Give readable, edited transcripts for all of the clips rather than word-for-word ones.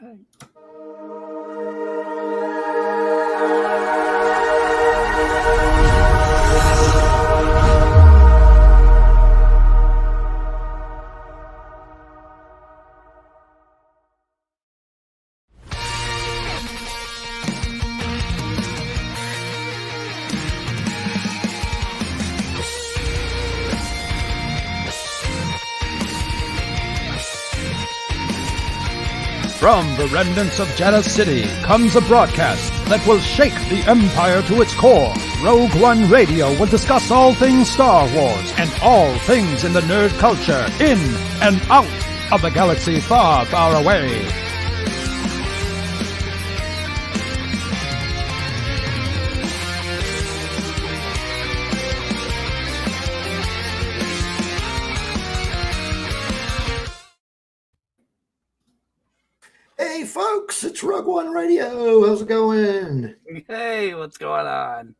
Okay. From the remnants of Janus City comes a broadcast that will shake the Empire to its core. Rogue One Radio will discuss all things Star Wars and all things in the nerd culture, in and out of the galaxy far, far away. Hey folks, it's Rogue One Radio. How's it going? Hey, what's going on?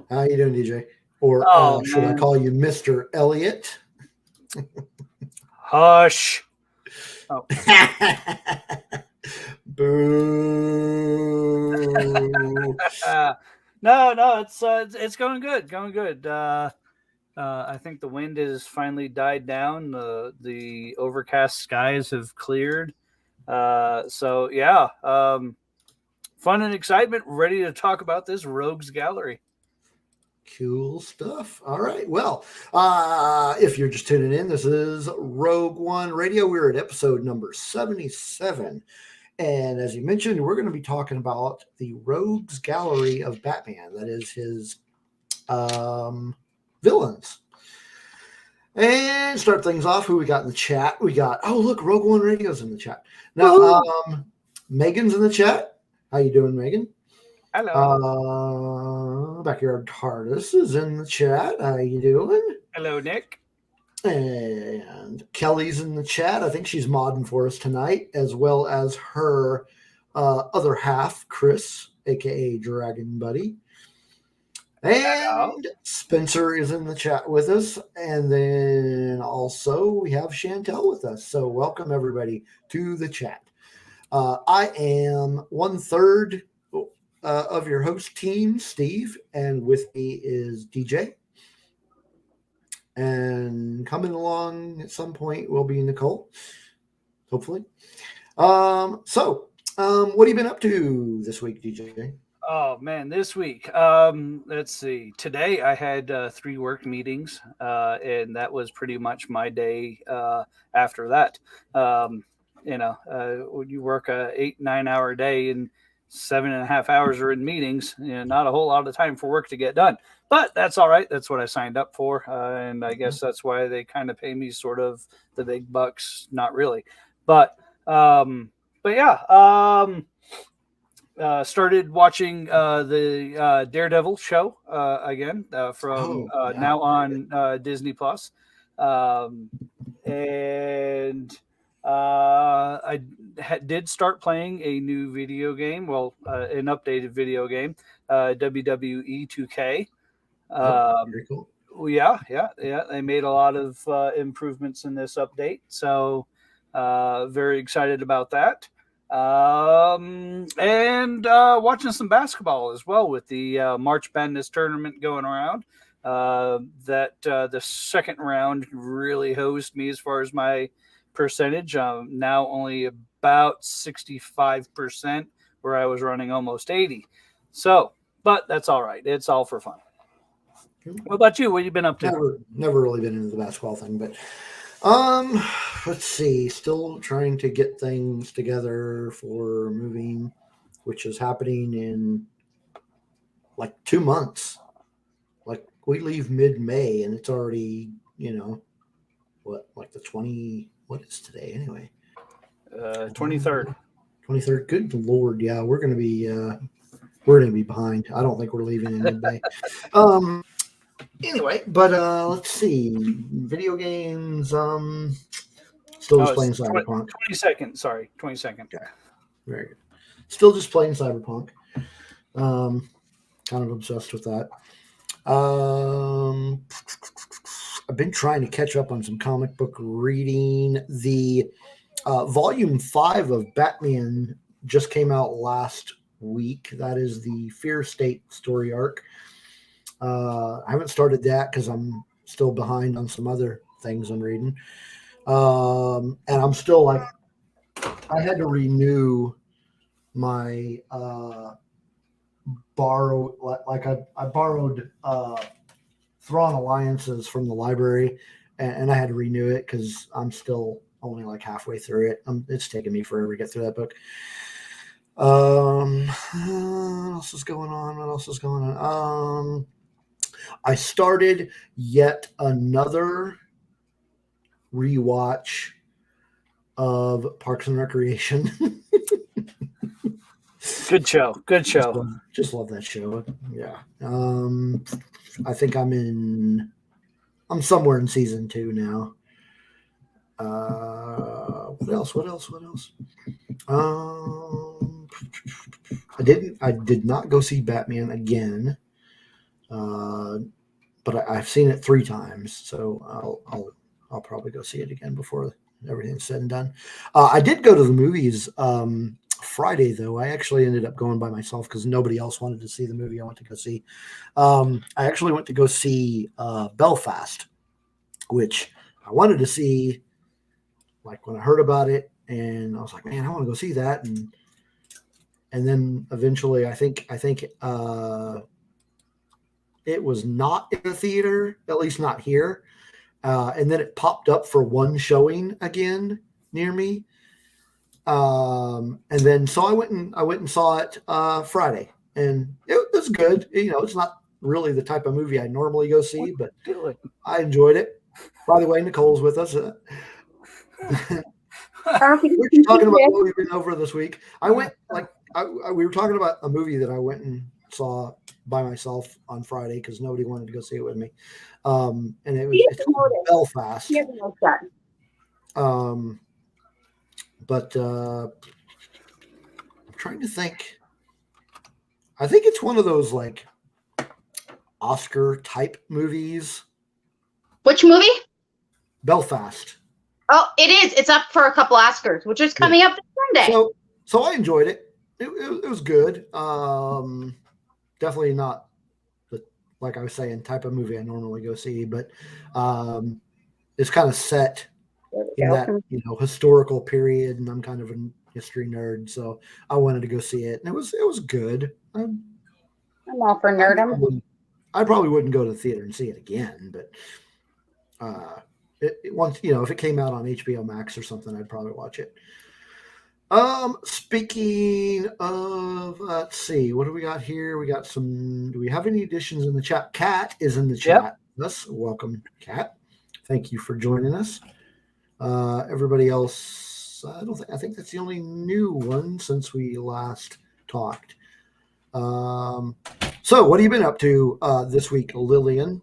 How you doing, DJ? Or should I call you Mr. Elliot? Hush. Oh. Boo. No, it's going good. I think the wind has finally died down. The overcast skies have cleared. So yeah, fun and excitement, ready to talk about this Rogues Gallery. Cool stuff. All right. Well, if you're just tuning in, this is Rogue One Radio. We're at episode number 77. And as you mentioned, we're going to be talking about the Rogues Gallery of Batman. That is his villains. And start things off. Who we got in the chat? We got, oh, look, Rogue One Radio's in the chat. Now, Megan's in the chat. How you doing, Megan? Hello. Backyard TARDIS is in the chat. How you doing? Hello, Nick. And Kelly's in the chat. I think she's modding for us tonight, as well as her other half, Chris, a.k.a. Dragon Buddy. And Spencer is in the chat with us. And then also we have Chantel with us. So welcome everybody to the chat. I am 1/3 of your host team, Steve, and with me is DJ. And coming along at some point will be Nicole, hopefully. So what have you been up to this week, DJ? Oh man, this week. Let's see. Today I had 3 work meetings, and that was pretty much my day. After that, when you work a 8-9 hour day and 7.5 hours are in meetings, not a whole lot of time for work to get done. But that's all right. That's what I signed up for, and I guess that's why they kind of pay me sort of the big bucks. Not really, but yeah. Started watching the Daredevil show again from now on Disney Plus, and I did start playing a new video game. Well, an updated video game, WWE 2K. Very cool. Yeah. They made a lot of improvements in this update, so very excited about that. And watching some basketball as well with the March Madness tournament going around. That the second round really hosed me as far as my percentage. Now only about 65%, where I was running almost 80. So, but that's all right. It's all for fun. What about you? What have you been up to? Never really been into the basketball thing, but let's see. Still trying to get things together for moving, which is happening in like 2 months. Like we leave mid-May and it's already, like the 20. What is today anyway? 23rd. 23rd. Good Lord, yeah, we're gonna be behind. I don't think we're leaving in mid-May. Anyway, but let's see. Video games. Still just playing Cyberpunk. 22nd. Okay. Very good. Still just playing Cyberpunk. Kind of obsessed with that. I've been trying to catch up on some comic book reading. The Volume 5 of Batman just came out last week. That is the Fear State story arc. I haven't started that because I'm still behind on some other things I'm reading. And I'm still like, I had to renew my I borrowed Thrawn Alliances from the library, and I had to renew it because I'm still only like halfway through it. It's taken me forever to get through that book. What else is going on? I started yet another rewatch of Parks and Recreation. Good show. Just love that show. Yeah. I think I'm somewhere in season 2 now. What else? I did not go see Batman again. But I've seen it 3 times, so I'll probably go see it again before everything's said and done. I did go to the movies Friday, though. I actually ended up going by myself because nobody else wanted to see the movie I went to go see. I actually went to go see Belfast, which I wanted to see like when I heard about it, and I was like, man, I want to go see that. And then eventually I think it was not in the theater, at least not here. And then it popped up for one showing again near me. And then so I went and saw it Friday, and it was good. It's not really the type of movie I normally go see, but I enjoyed it. By the way, Nicole's with us. We're talking about what we've been over this week. I went we were talking about a movie that I went and saw by myself on Friday because nobody wanted to go see it with me. And it's Belfast. But I'm trying to think. I think it's one of those like Oscar type movies. Which movie? Belfast. Oh, it is. It's up for a couple Oscars, which is coming up this Sunday. So I enjoyed it. It was good. Definitely not like I was saying, type of movie I normally go see, but it's kind of set in that historical period, and I'm kind of a history nerd, so I wanted to go see it, and it was good. I'm all for nerdom. I probably wouldn't go to the theater and see it again, but once if it came out on HBO Max or something, I'd probably watch it. Speaking of, let's see, what do we got here? We got do we have any additions in the chat? Kat is in the chat. Yes. Welcome, Kat. Thank you for joining us. Everybody else, I think that's the only new one since we last talked. So what have you been up to this week, Lillian?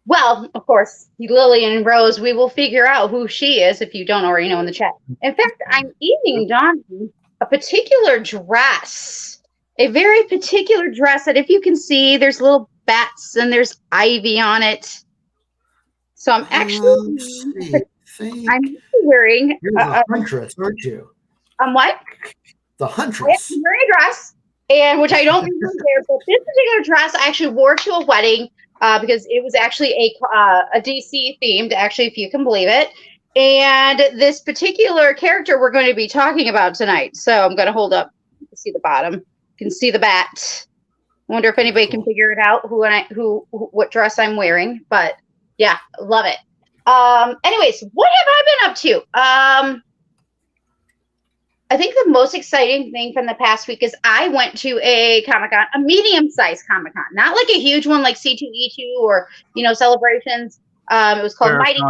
Well, of course, Lillian Rose, we will figure out who she is if you don't already know in the chat. In fact, I'm eating, Don, a particular dress, a very particular dress that if you can see, there's little bats and there's ivy on it. So I'm actually I'm wearing the Huntress, aren't you? What? The Huntress. I'm wearing a dress, and which I don't usually wear, but this particular dress I actually wore to a wedding. Because it was actually a DC themed, actually, if you can believe it. And this particular character we're going to be talking about tonight. So I'm going to hold up. You can see the bottom. You can see the bat. I wonder if anybody can figure it out what dress I'm wearing. But yeah, love it. Anyways, what have I been up to? I think the most exciting thing from the past week is I went to a Comic-Con, a medium-sized Comic-Con, not like a huge one like C2E2 or, Celebrations. It was called Mighty.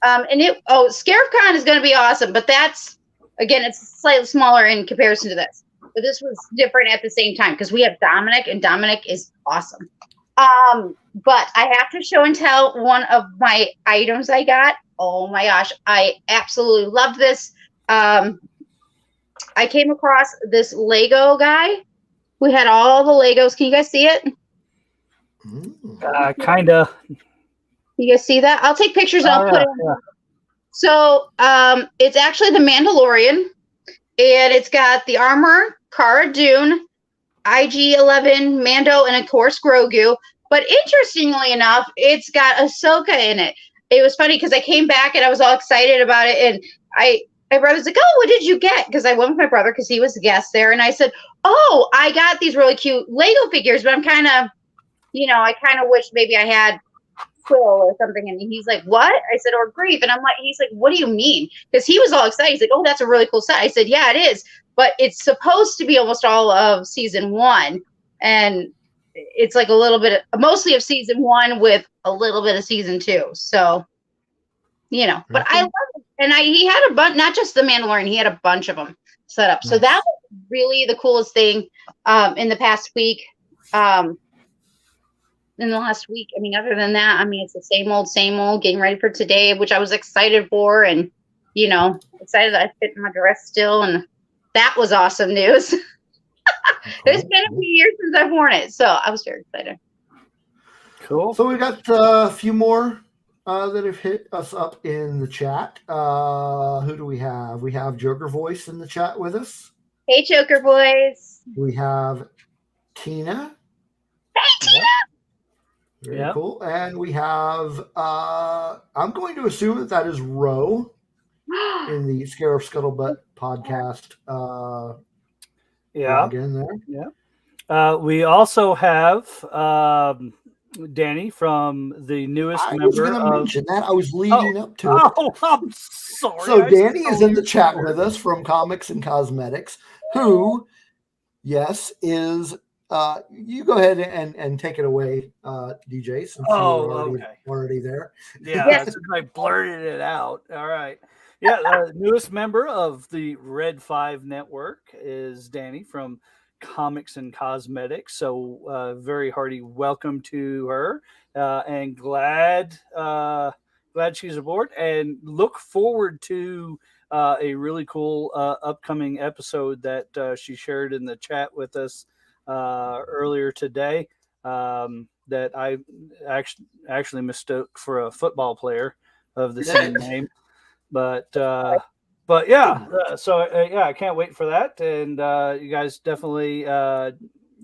ScarifCon is going to be awesome, but that's, again, it's slightly smaller in comparison to this. But this was different at the same time because we have Dominic, and Dominic is awesome. But I have to show and tell one of my items I got. Oh my gosh, I absolutely loved this. I came across this Lego guy who had all the Legos. Can you guys see it? Kind of. You guys see that? I'll take pictures and I'll put it on. So it's actually the Mandalorian, and it's got the armor, Cara Dune, IG-11, Mando, and of course Grogu. But interestingly enough, it's got Ahsoka in it. It was funny because I came back and I was all excited about it, and my brother's like, "Oh, what did you get?" Because I went with my brother because he was a guest there, and I said, "Oh, I got these really cute Lego figures, but I'm kind of, I kind of wish maybe I had Quill or something." And he's like, "What?" I said, "Or Grief." And he's like, "What do you mean?" Because he was all excited. He's like, "Oh, that's a really cool set." I said, "Yeah, it is, but it's supposed to be almost all of season 1, and it's like a little bit, mostly of season 1 with a little bit of season 2." So, but I love it. And he had a bunch, not just the Mandalorian, he had a bunch of them set up. So that was really the coolest thing in the past week. In the last week, other than that, it's the same old, getting ready for today, which I was excited for, and excited that I fit in my dress still, and that was awesome news. It's been a few years since I've worn it, so I was very excited. Cool. So we got a few more that have hit us up in the chat. Who do we have? We have Joker Voice in the chat with us. Hey, Joker Boys. We have Tina. Hey, Tina. Very cool. And we have, I'm going to assume that is Ro in the Scarab Scuttlebutt podcast. Again there. Yeah. We also have Danny from the newest member. I was going to mention that. I was leading up to it. Oh, I'm sorry. So Danny is in the chat with us from Comics and Cosmetics, who, yes, is... you go ahead and take it away, DJ, since you're already there. Yeah, since I blurted it out. All right. Yeah, the newest member of the Red 5 network is Danny from Comics and Cosmetics. So very hearty welcome to her, and glad she's aboard, and look forward to a really cool upcoming episode that she shared in the chat with us earlier today, that I actually mistook for a football player of the same name, but yeah, I can't wait for that, and you guys definitely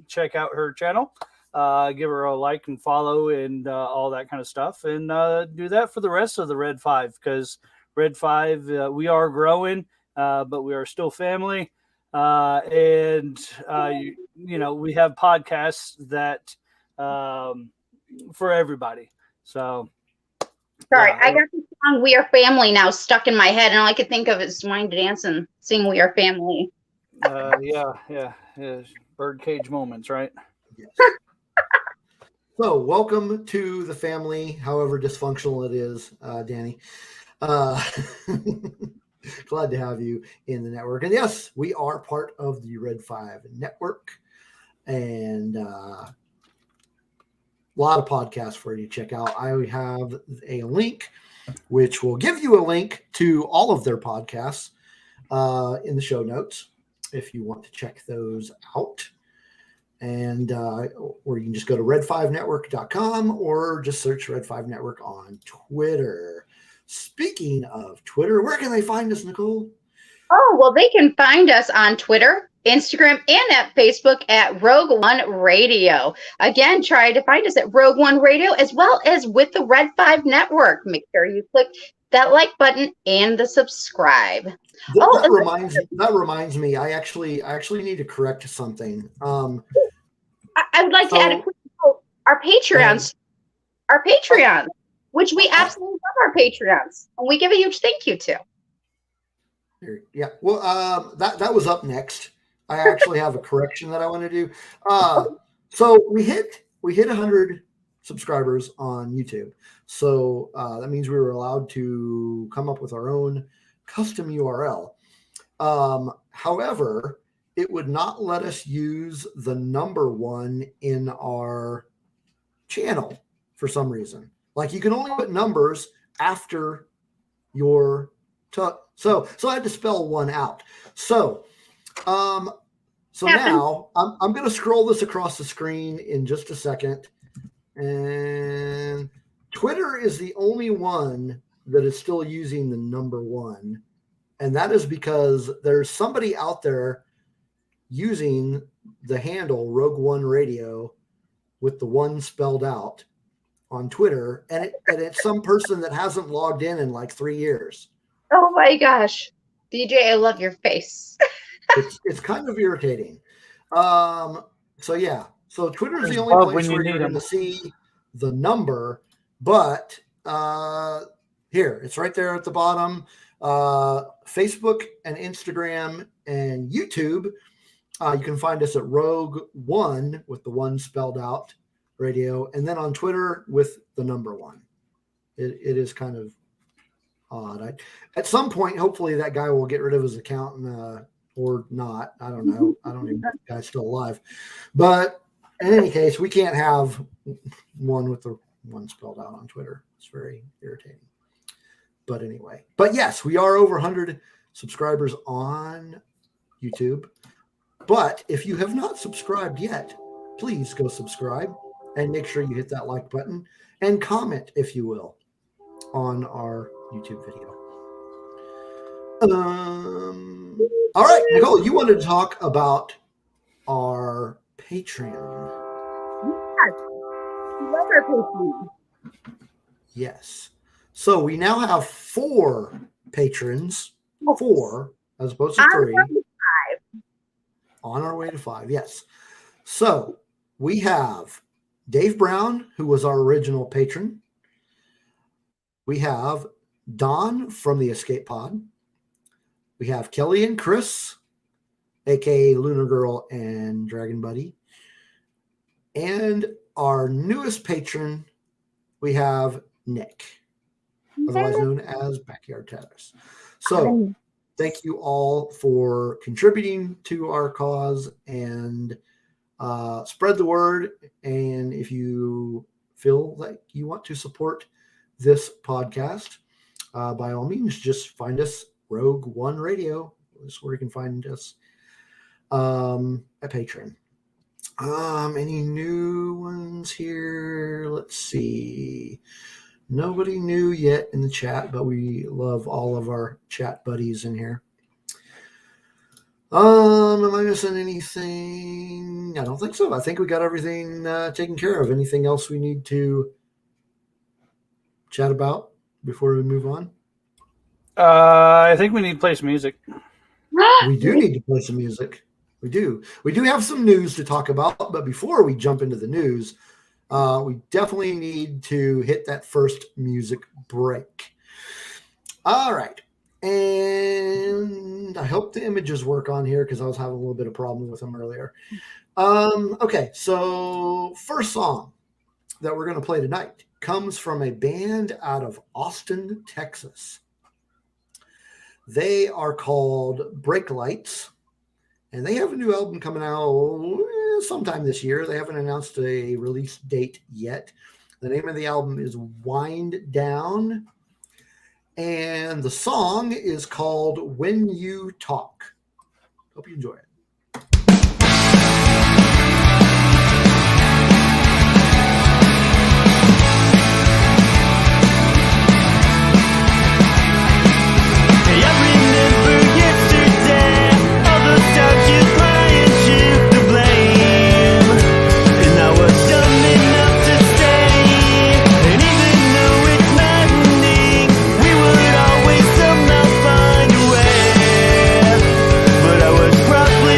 check out her channel, give her a like and follow and all that kind of stuff, and do that for the rest of the Red 5, because Red 5, we are growing, but we are still family. And we have podcasts that for everybody. So sorry, I got the song "We Are Family" now stuck in my head, and all I could think of is wanting to dance and sing "We Are Family." Yeah. Birdcage moments, right? Yes. So welcome to the family, however dysfunctional it is, Danny. Glad to have you in the network. And yes, we are part of the Red 5 network, and a lot of podcasts for you to check out. I have a link, which will give you a link to all of their podcasts in the show notes if you want to check those out. And or you can just go to red5network.com or just search Red 5 Network on Twitter. Speaking of Twitter, where can they find us, Nicole? Oh, well, they can find us on Twitter, Instagram, and at Facebook at Rogue One Radio. Again, try to find us at Rogue One Radio, as well as with the Red 5 Network. Make sure you click that like button and the subscribe. That reminds me. I actually need to correct something. I would like to add a quick note. Our Patreons, which we absolutely love our Patreons, and we give a huge thank you to. Yeah, well, that was up next. I actually have a correction that I want to do. So we hit 100 subscribers on YouTube. So that means we were allowed to come up with our own custom URL. However, it would not let us use the number 1 in our channel for some reason. Like, you can only put numbers after your so I had to spell 1 out. So now I'm going to scroll this across the screen in just a second. And Twitter is the only one that is still using the number one. And that is because there's somebody out there using the handle Rogue One Radio with the one spelled out on Twitter. And it's some person that hasn't logged in like 3 years. Oh my gosh. DJ, I love your face. It's kind of irritating. So yeah. So Twitter is the only place where you're going to see the number, but here, it's right there at the bottom. Facebook and Instagram and YouTube. You can find us at Rogue One with the one spelled out radio, and then on Twitter with the number one. It is kind of odd. At some point, hopefully that guy will get rid of his account or not. I don't know. I don't even know if the guy's still alive. But in any case, we can't have one with the one spelled out on Twitter. It's very irritating. But anyway, but yes, we are over 100 subscribers on YouTube. But if you have not subscribed yet, please go subscribe and make sure you hit that like button and comment, if you will, on our YouTube video. All right, Nicole, you wanted to talk about our Patreon. Yes. We love our Patreon. Yes. So we now have 4 patrons, 4 as opposed to 3. On our way to 5, yes. So we have Dave Brown, who was our original patron. We have Don from the Escape Pod. We have Kelly and Chris, aka Lunar Girl and Dragon Buddy. And our newest patron, we have Nick, otherwise known as Backyard Terrace. So thank you all for contributing to our cause, and spread the word. And if you feel like you want to support this podcast, by all means, just find us Rogue One Radio. That's where you can find us at Patreon. Any new ones here? Let's see. Nobody new yet in the chat, but we love all of our chat buddies in here. Am I missing anything? I don't think so. I think we got everything taken care of. Anything else we need to chat about before we move on? I think we need to play some music. We do need to play some music. We do. We do have some news to talk about, but before we jump into the news, we definitely need to hit that first music break. All right. And I hope the images work on here because I was having a little bit of problem with them earlier. Okay, so first song that we're going to play tonight comes from a band out of Austin, Texas. They are called Breaklights, and they have a new album coming out sometime this year. They haven't announced a release date yet. The name of the album is Wind Down, and the song is called When You Talk. Hope you enjoy it. Probably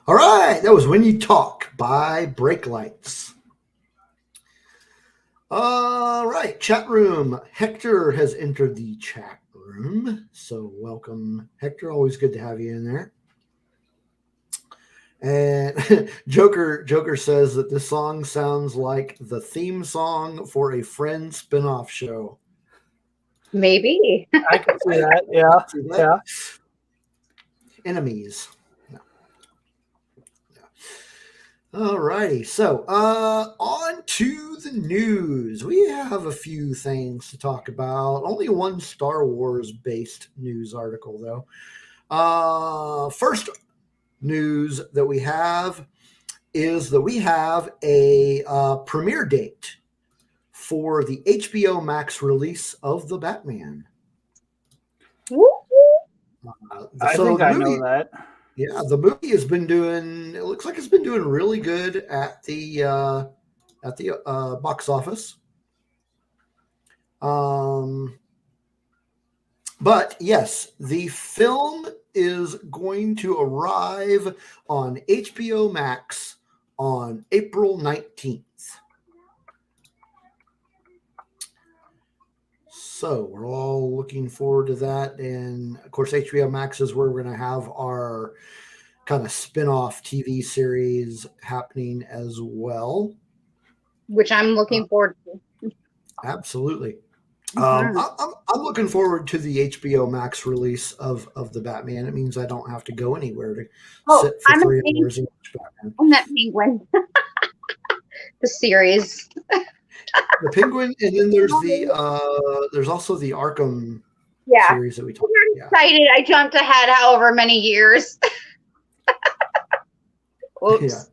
All right, that was When You Talk by Breaklights. All right, chat room. Hector has entered the chat room. So welcome, Hector. Always good to have you in there. And Joker says that this song sounds like the theme song for a Friends spinoff show. Maybe. I can see that. Yeah. See that? Yeah. Enemies. No. All righty. So on to the news. We have a few things to talk about. Only one Star Wars based news article, though. First news that we have is that we have a premiere date for the HBO Max release of The Batman. I think I know that. Yeah, the movie has been doing. It looks like it's been doing really good at the box office. But yes, the film is going to arrive on HBO Max on April 19th. So we're all looking forward to that. And of course, HBO Max is where we're going to have our kind of spin-off TV series happening as well. Which I'm looking forward to. Absolutely. Mhm. I'm looking forward to the HBO Max release of the Batman. It means I don't have to go anywhere to sit for I'm 3 hours and watch Batman. I'm that Penguin. The series. The Penguin, and then there's also the Arkham Yeah. series that we talked I'm excited. I jumped ahead however many years. Oops. Yeah.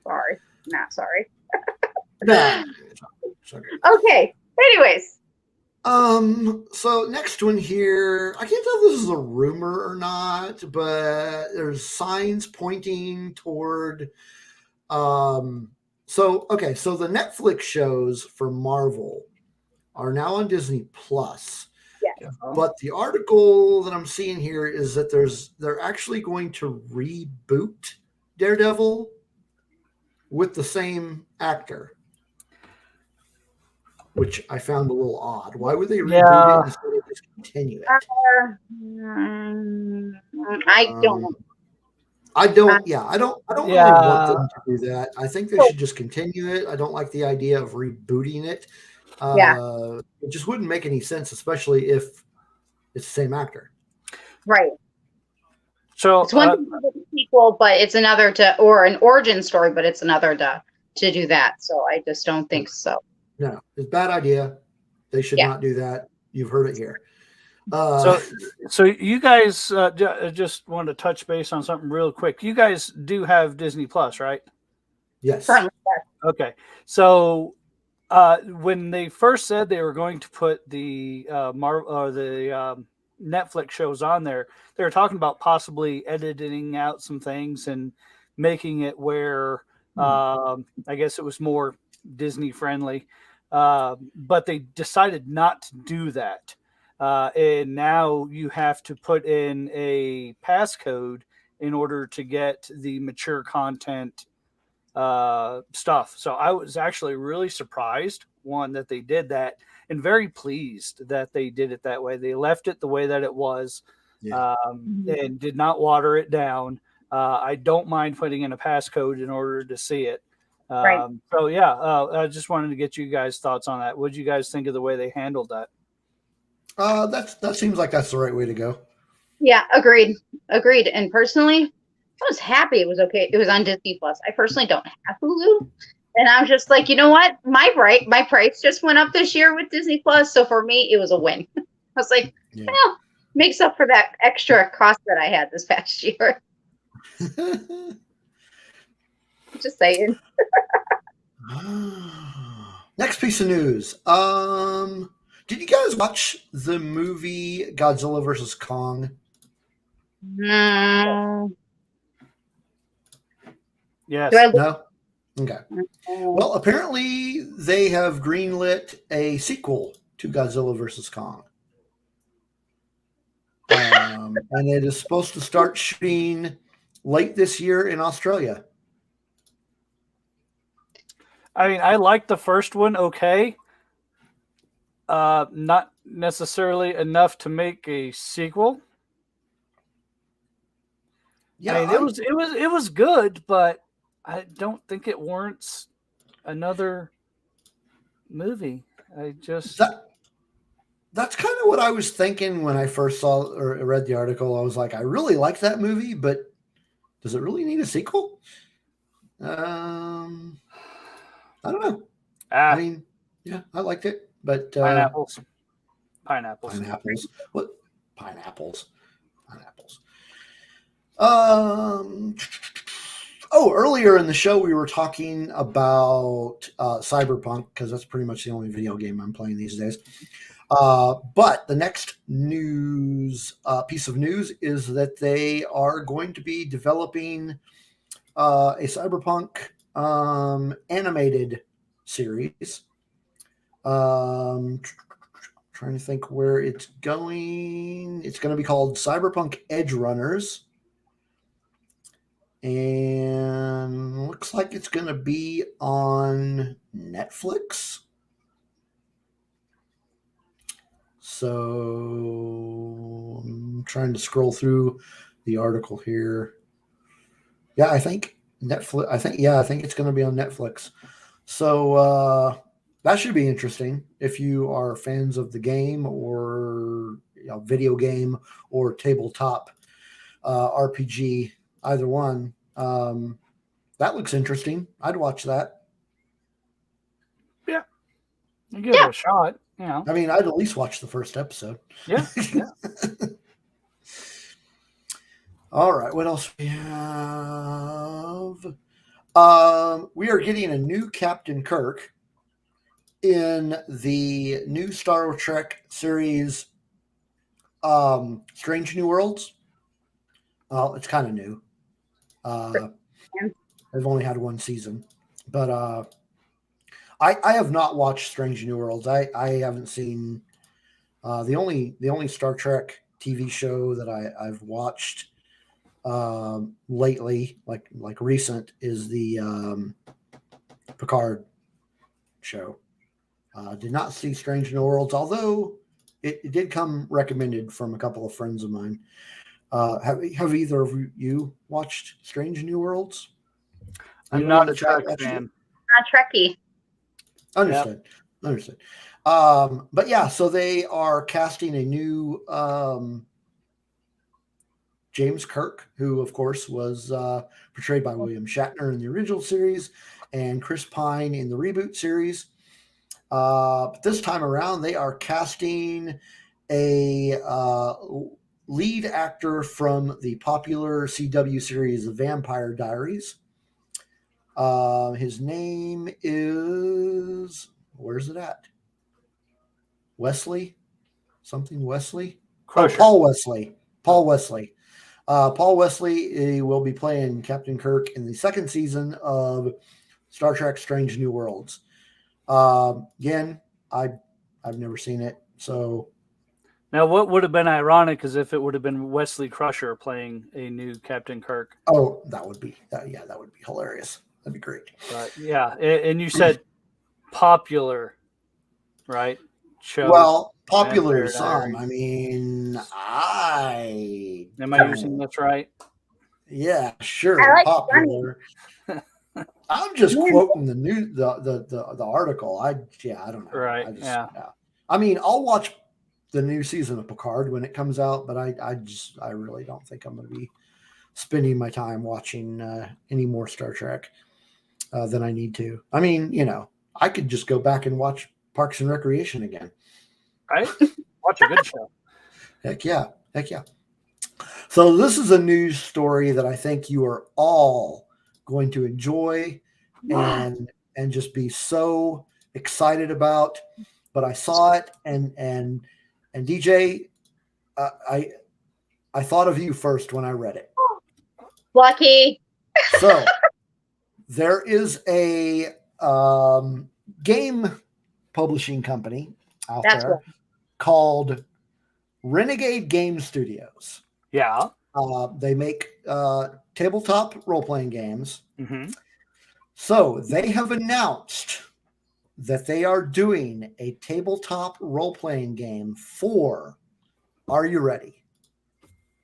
Sorry. Not sorry. Nah, it's okay. Okay. Anyways. So next one here, I can't tell if this is a rumor or not, but there's signs pointing toward so the Netflix shows for Marvel are now on Disney Plus. Yes. But the article that I'm seeing here is that they're actually going to reboot Daredevil with the same actor, which I found a little odd. Why would they reboot it instead of just continue it? I don't know. I don't really want them to do that. I think they should just continue it. I don't like the idea of rebooting it. It just wouldn't make any sense, especially if it's the same actor. Right. So it's one thing to do a sequel, but it's another or an origin story, but it's another to do that. So I just don't think so. No, it's a bad idea. They should not do that. You've heard it here. So you guys just want to touch base on something real quick. You guys do have Disney Plus, right? Yes. Okay. So when they first said they were going to put the Netflix shows on there, they were talking about possibly editing out some things and making it where I guess it was more Disney friendly. But they decided not to do that. And now you have to put in a passcode in order to get the mature content stuff. So I was actually really surprised, one, that they did that, and very pleased that they did it that way. They left it the way that it was, and did not water it down. I don't mind putting in a passcode in order to see it. Right. So yeah, I just wanted to get you guys' thoughts on that. What did you guys think of the way they handled that? That seems like that's the right way to go. Yeah, agreed. And personally, I was happy it was okay. It was on Disney Plus. I personally don't have Hulu, and I'm just like, you know what? My price just went up this year with Disney Plus, so for me, it was a win. I was like, well, makes up for that extra cost that I had this past year. Just saying. Next piece of news. Did you guys watch the movie Godzilla vs. Kong? No. Yes. No? Okay. Well, apparently they have greenlit a sequel to Godzilla vs. Kong. And it is supposed to start shooting late this year in Australia. I mean, I liked the first one. Okay. Not necessarily enough to make a sequel. Yeah, I mean, it was good, but I don't think it warrants another movie. I just that's kind of what I was thinking when I first saw or read the article. I was like, I really like that movie, but does it really need a sequel? I don't know. I mean, yeah, I liked it, but pineapples. pineapples. What pineapples? Pineapples. Oh, earlier in the show we were talking about Cyberpunk because that's pretty much the only video game I'm playing these days. But the next piece of news is that they are going to be developing a Cyberpunk animated series. Trying to think where it's going. It's going to be called Cyberpunk Edge Runners. And looks like it's going to be on Netflix. So I'm trying to scroll through the article here. Yeah, I think Netflix. I think it's going to be on Netflix. So that should be interesting if you are fans of the game or video game or tabletop RPG, either one. That looks interesting. I'd watch that. Yeah, you give it a shot. I mean, I'd at least watch the first episode. Yeah. All right. What else we have? We are getting a new Captain Kirk in the new Star Trek series, Strange New Worlds. Well, it's kind of new. They've only had one season, but I have not watched Strange New Worlds. I haven't seen the only Star Trek TV show that I've watched lately, like recent, is the Picard show. Did not see Strange New Worlds, although it did come recommended from a couple of friends of mine. Have either of you watched Strange New Worlds? I'm not a Trek fan. Not Trekkie. Understood. But yeah, so they are casting a new James Kirk, who of course was portrayed by William Shatner in the original series and Chris Pine in the reboot series. But this time around, they are casting a lead actor from the popular CW series The Vampire Diaries. His name is, where's it at? Wesley? Something Wesley? Crusher. Oh, Paul Wesley. Paul Wesley will be playing Captain Kirk in the second season of Star Trek Strange New Worlds. Again, I've never seen it. So now, what would have been ironic is if it would have been Wesley Crusher playing a new Captain Kirk. Oh, that would be hilarious. That'd be great. Right. Yeah. And you said popular, right? Show. Well, popular some. I mean, am I using this right? Yeah, sure. Like popular. I'm just quoting the article. I don't know. Right. I mean, I'll watch the new season of Picard when it comes out, but I really don't think I'm going to be spending my time watching any more Star Trek than I need to. I mean, I could just go back and watch Parks and Recreation again. Right? Watch a good show. Heck yeah. So this is a news story that I think you are all going to enjoy and just be so excited about. But I saw it and DJ, I thought of you first when I read it. Lucky. So there is a game publishing company out there called Renegade Game Studios. Yeah. They make tabletop role-playing games. Mm-hmm. So they have announced that they are doing a tabletop role-playing game for, are you ready?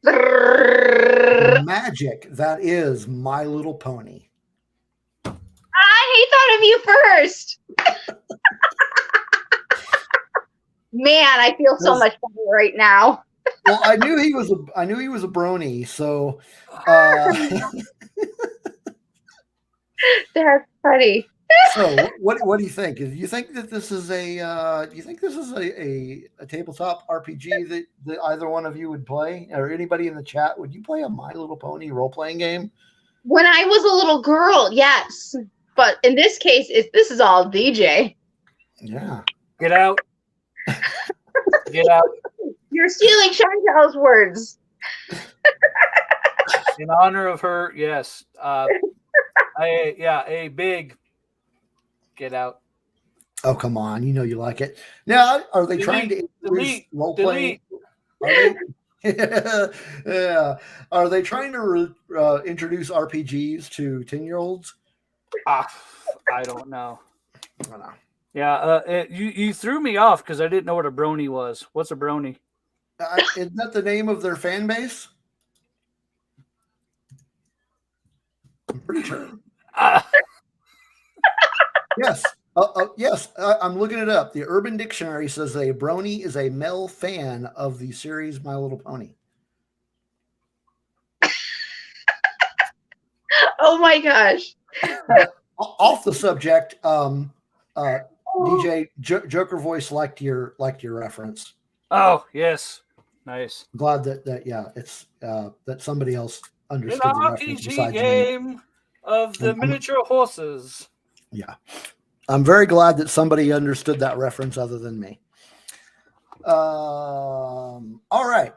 The magic that is My Little Pony. I thought of you first. Man, I feel so much better right now. Well, I knew he was a brony, so That's funny. so what do you think? Do you think that this is a tabletop RPG that either one of you would play, or anybody in the chat? Would you play a My Little Pony role-playing game? When I was a little girl, yes. But in this case, this is all DJ. Yeah. Get out. Get out. You're stealing Chantel's words. In honor of her, yes. A big get out. Oh, come on. You know you like it. Now, are they trying to introduce role-playing? Yeah. Are they trying to introduce RPGs to 10-year-olds? I don't know. I don't know. Yeah, you threw me off because I didn't know what a brony was. What's a brony? Is that the name of their fan base? I'm pretty sure. Yes. Yes. I'm looking it up. The Urban Dictionary says a brony is a male fan of the series My Little Pony. Oh my gosh. Off the subject, DJ Joker Voice liked your reference. Oh yes, nice. Glad that it's that somebody else understood An the reference RPG besides game me. of the miniature horses. Yeah, I'm very glad that somebody understood that reference other than me. All right.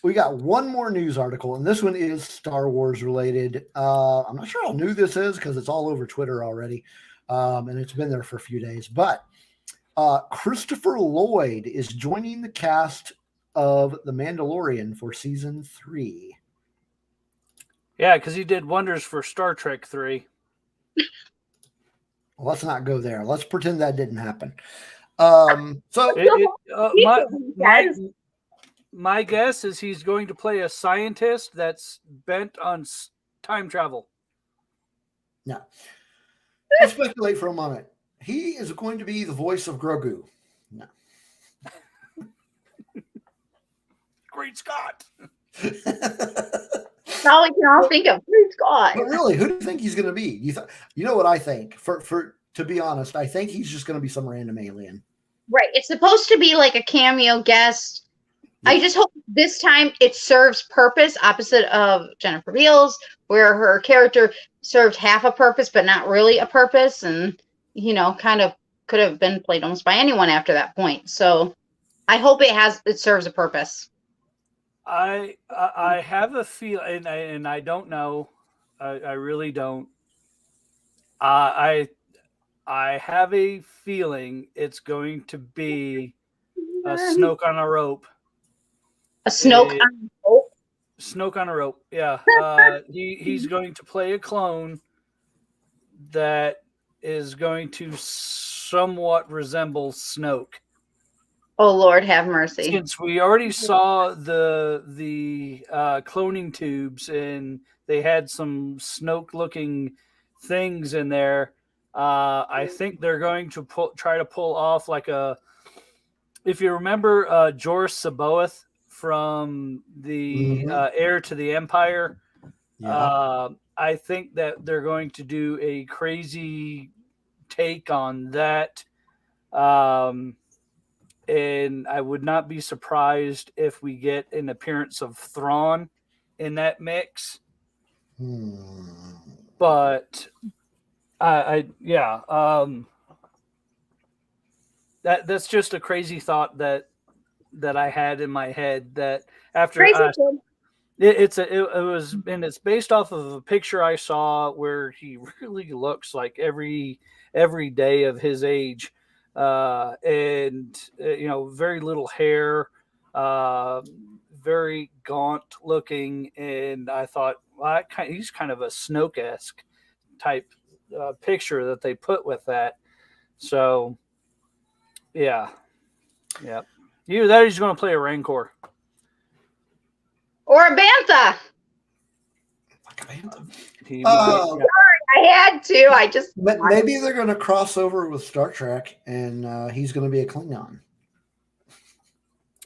We got one more news article, and this one is Star Wars related. I'm not sure how new this is because it's all over Twitter already, and it's been there for a few days. But Christopher Lloyd is joining the cast of The Mandalorian for season 3. Yeah, because he did wonders for Star Trek 3. Well, let's not go there. Let's pretend that didn't happen. My guess is he's going to play a scientist that's bent on time travel. No. Let's speculate for a moment. He is going to be the voice of Grogu. No. Great Scott. Now we can all think of Great Scott. But really, who do you think he's going to be? You know what I think? To be honest, I think he's just going to be some random alien. Right. It's supposed to be like a cameo guest. I just hope this time it serves purpose, opposite of Jennifer Beals, where her character served half a purpose, but not really a purpose. And, kind of could have been played almost by anyone after that point. So I hope it serves a purpose. I have a feel, and I don't know. I really don't. I have a feeling it's going to be a Snoke on a rope. A Snoke on a rope? Snoke on a rope, yeah. He's going to play a clone that is going to somewhat resemble Snoke. Oh, Lord, have mercy. Since we already saw the cloning tubes and they had some Snoke-looking things in there, I think they're going to try to pull off like a... If you remember Jorah Saboth from the Heir to the Empire, I think that they're going to do a crazy take on that. And I would not be surprised if we get an appearance of Thrawn in that mix. But that's just a crazy thought that I had in my head, that after it's based off of a picture I saw where he really looks like every day of his age. And very little hair, very gaunt looking, and I thought, well, he's kind of a Snoke-esque type picture that they put with that. So, yeah. Either that or he's going to play a Rancor. Or a Bantha. Like a Bantha. I had to. I just maybe they're going to cross over with Star Trek, and he's going to be a Klingon.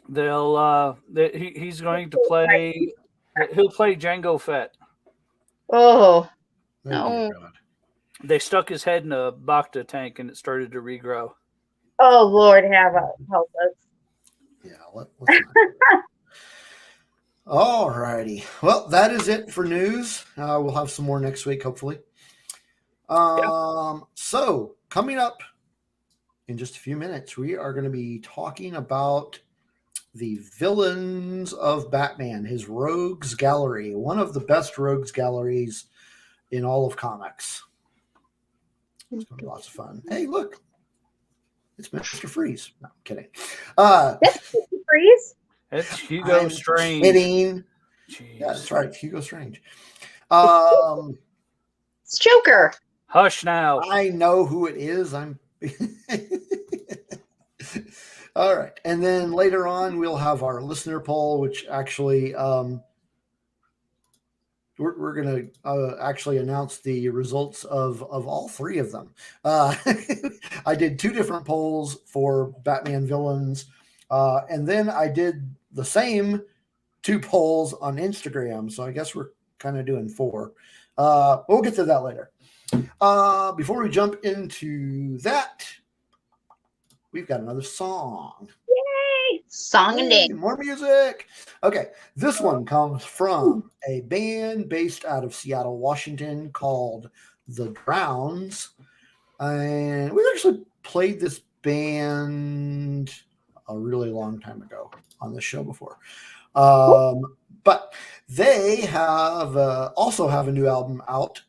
He's going to play. He'll play Jango Fett. Oh no! They stuck his head in a Bacta tank, and it started to regrow. Oh Lord, help us! Yeah, let's all righty. Well, that is it for news. We'll have some more next week, hopefully. So coming up in just a few minutes, we are going to be talking about the villains of Batman, his rogues gallery, one of the best rogues galleries in all of comics. It's going to be lots of fun. Hey, look, it's Mr. Freeze. No, I'm kidding. That's Mr. Freeze. It's Hugo Strange. Kidding. Yeah, that's right, Hugo Strange. It's Joker. Hush now. I know who it is. All right. And then later on, we'll have our listener poll, which actually we're going to actually announce the results of all three of them. I did 2 different polls for Batman villains, and then I did the same 2 polls on Instagram. So I guess we're kind of doing 4. We'll get to that later. Before we jump into that, we've got another song. Yay! Song and dance. More music. Okay, this one comes from a band based out of Seattle, Washington called The Drowns. And we've actually played this band a really long time ago on this show before. But they have also have a new album out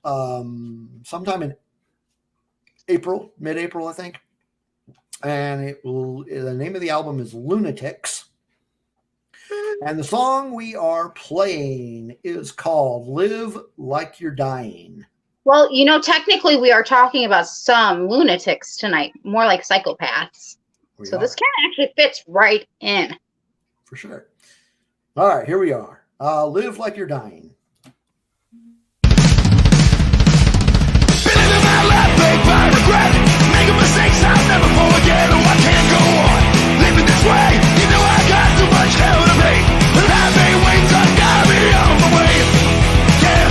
sometime in April, mid-April, I think. And the name of the album is Lunatics. And the song we are playing is called Live Like You're Dying. Well, technically we are talking about some lunatics tonight, more like psychopaths. So this kind of actually fits right in. For sure. All right, here we are. Live Like You're Dying. Feeling my life plagued by regret. Making mistakes I'll never forget. Oh, I can't go on living this way. You know I got too much hell to pay. The life ain't waiting, so I gotta be on my way. Yeah,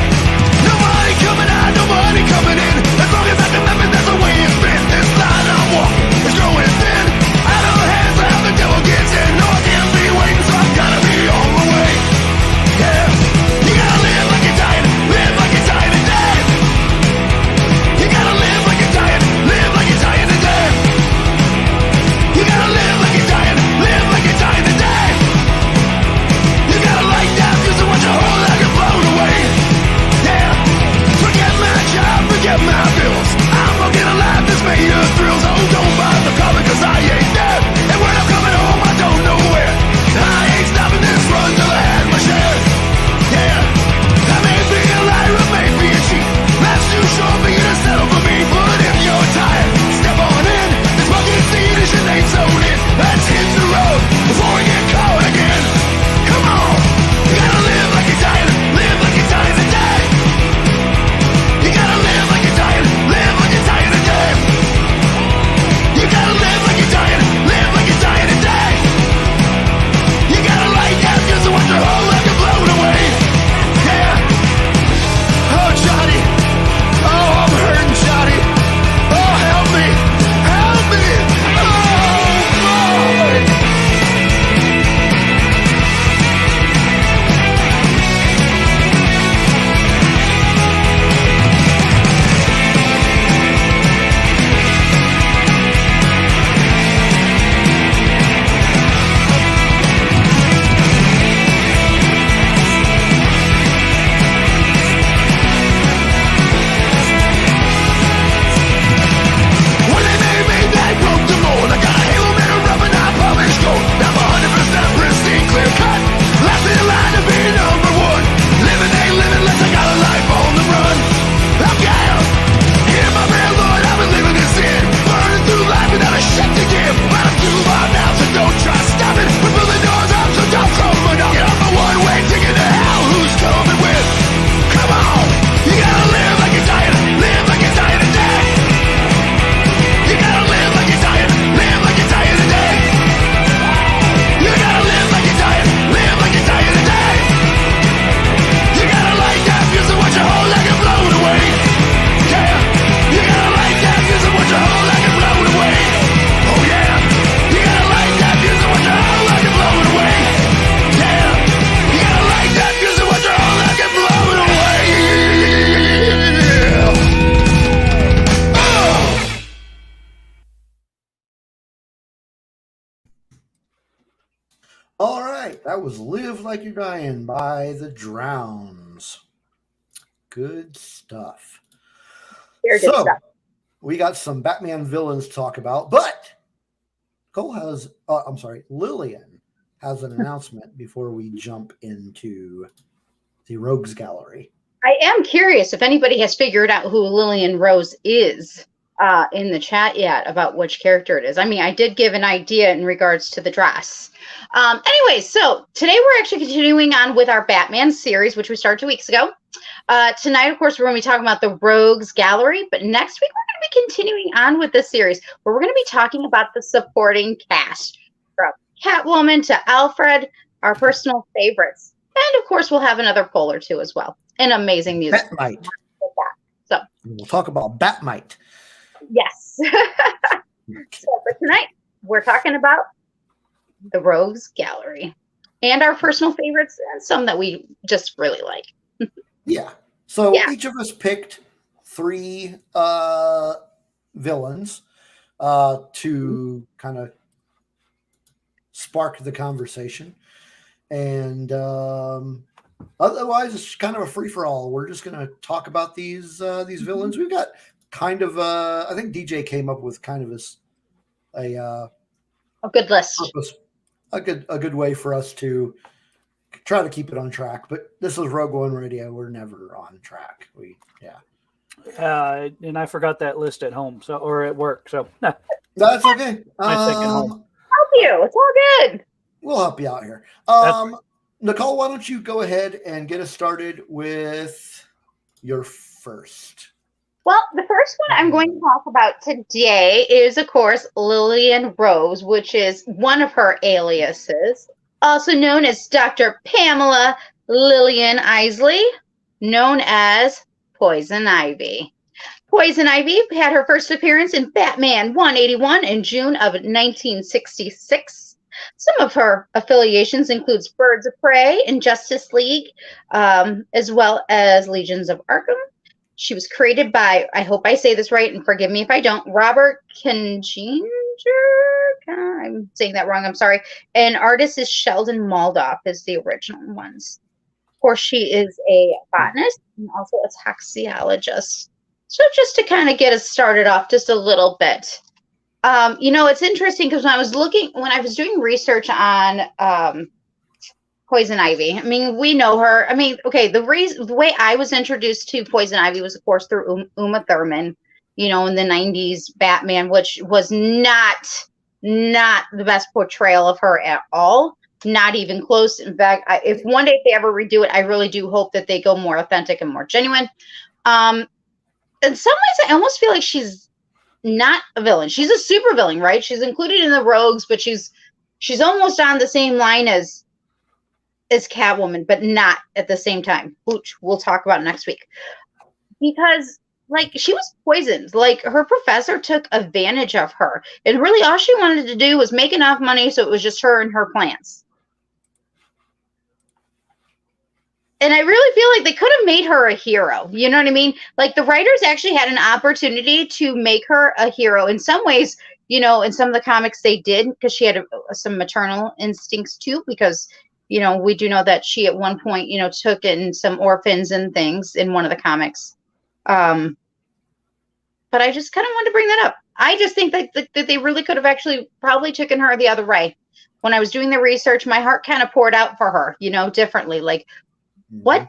no money coming out, no money coming in. As long as I can remember, that's the way it's been. This line I'm walking is growing thin. Out of hands, how the devil gets in. No, I can't be waiting, so I gotta be on my way. Yeah, you gotta live. All right, that was Live Like You're Dying by The Drowns. Good stuff. Very good stuff. We got some Batman villains to talk about, but Lillian has an announcement before we jump into the Rogues Gallery. I am curious if anybody has figured out who Lillian Rose is in the chat yet about which character it is. I mean, I did give an idea in regards to the dress. Anyways, so today we're actually continuing on with our Batman series, which we started 2 weeks ago. Tonight, of course, we're going to be talking about the Rogues Gallery, but next week we're going to be continuing on with this series where we're going to be talking about the supporting cast from Catwoman to Alfred, our personal favorites. And of course, we'll have another poll or two as well. And amazing music. Batmite. So we'll talk about Batmite. Yes. So for tonight, we're talking about the Rogues Gallery and our personal favorites and some that we just really like. Yeah. So each of us picked 3 villains to kind of spark the conversation. And otherwise, it's kind of a free-for-all. We're just going to talk about these villains. We've got kind of I think DJ came up with kind of a good list. A good way for us to try to keep it on track. But this is Rogue One Radio. We're never on track. And I forgot that list at home, or at work. So that's okay. Home. Help you. It's all good. We'll help you out here. Nicole, why don't you go ahead and get us started with your first? Well, the first one I'm going to talk about today is, of course, Lillian Rose, which is one of her aliases, also known as Dr. Pamela Lillian Isley, known as Poison Ivy. Poison Ivy had her first appearance in Batman 181 in June of 1966. Some of her affiliations includes Birds of Prey and Justice League, as well as Legions of Arkham. She was created by, I hope I say this right, and forgive me if I don't, Robert Kinginger. I'm saying that wrong, I'm sorry. And artist is Sheldon Maldoff is the original ones. Of course, she is a botanist and also a toxicologist. So just to kind of get us started off just a little bit. It's interesting because when I was doing research on Poison Ivy, I mean, we know her. I mean, okay, the way I was introduced to Poison Ivy was, of course, through Uma Thurman, in the 90s Batman, which was not the best portrayal of her at all. Not even close. In fact, if one day they ever redo it, I really do hope that they go more authentic and more genuine. In some ways, I almost feel like she's not a villain. She's a super villain, right? She's included in the Rogues, but she's almost on the same line as Catwoman, but not at the same time, which we'll talk about next week. Because, she was poisoned. Her professor took advantage of her. And really all she wanted to do was make enough money so it was just her and her plants. And I really feel like they could have made her a hero. You know what I mean? The writers actually had an opportunity to make her a hero. In some ways, in some of the comics they did, because she had some maternal instincts too, because, we do know that she at one point, took in some orphans and things in one of the comics. But I just kind of wanted to bring that up. I just think that they really could have actually probably taken her the other way. When I was doing the research, my heart kind of poured out for her, differently. What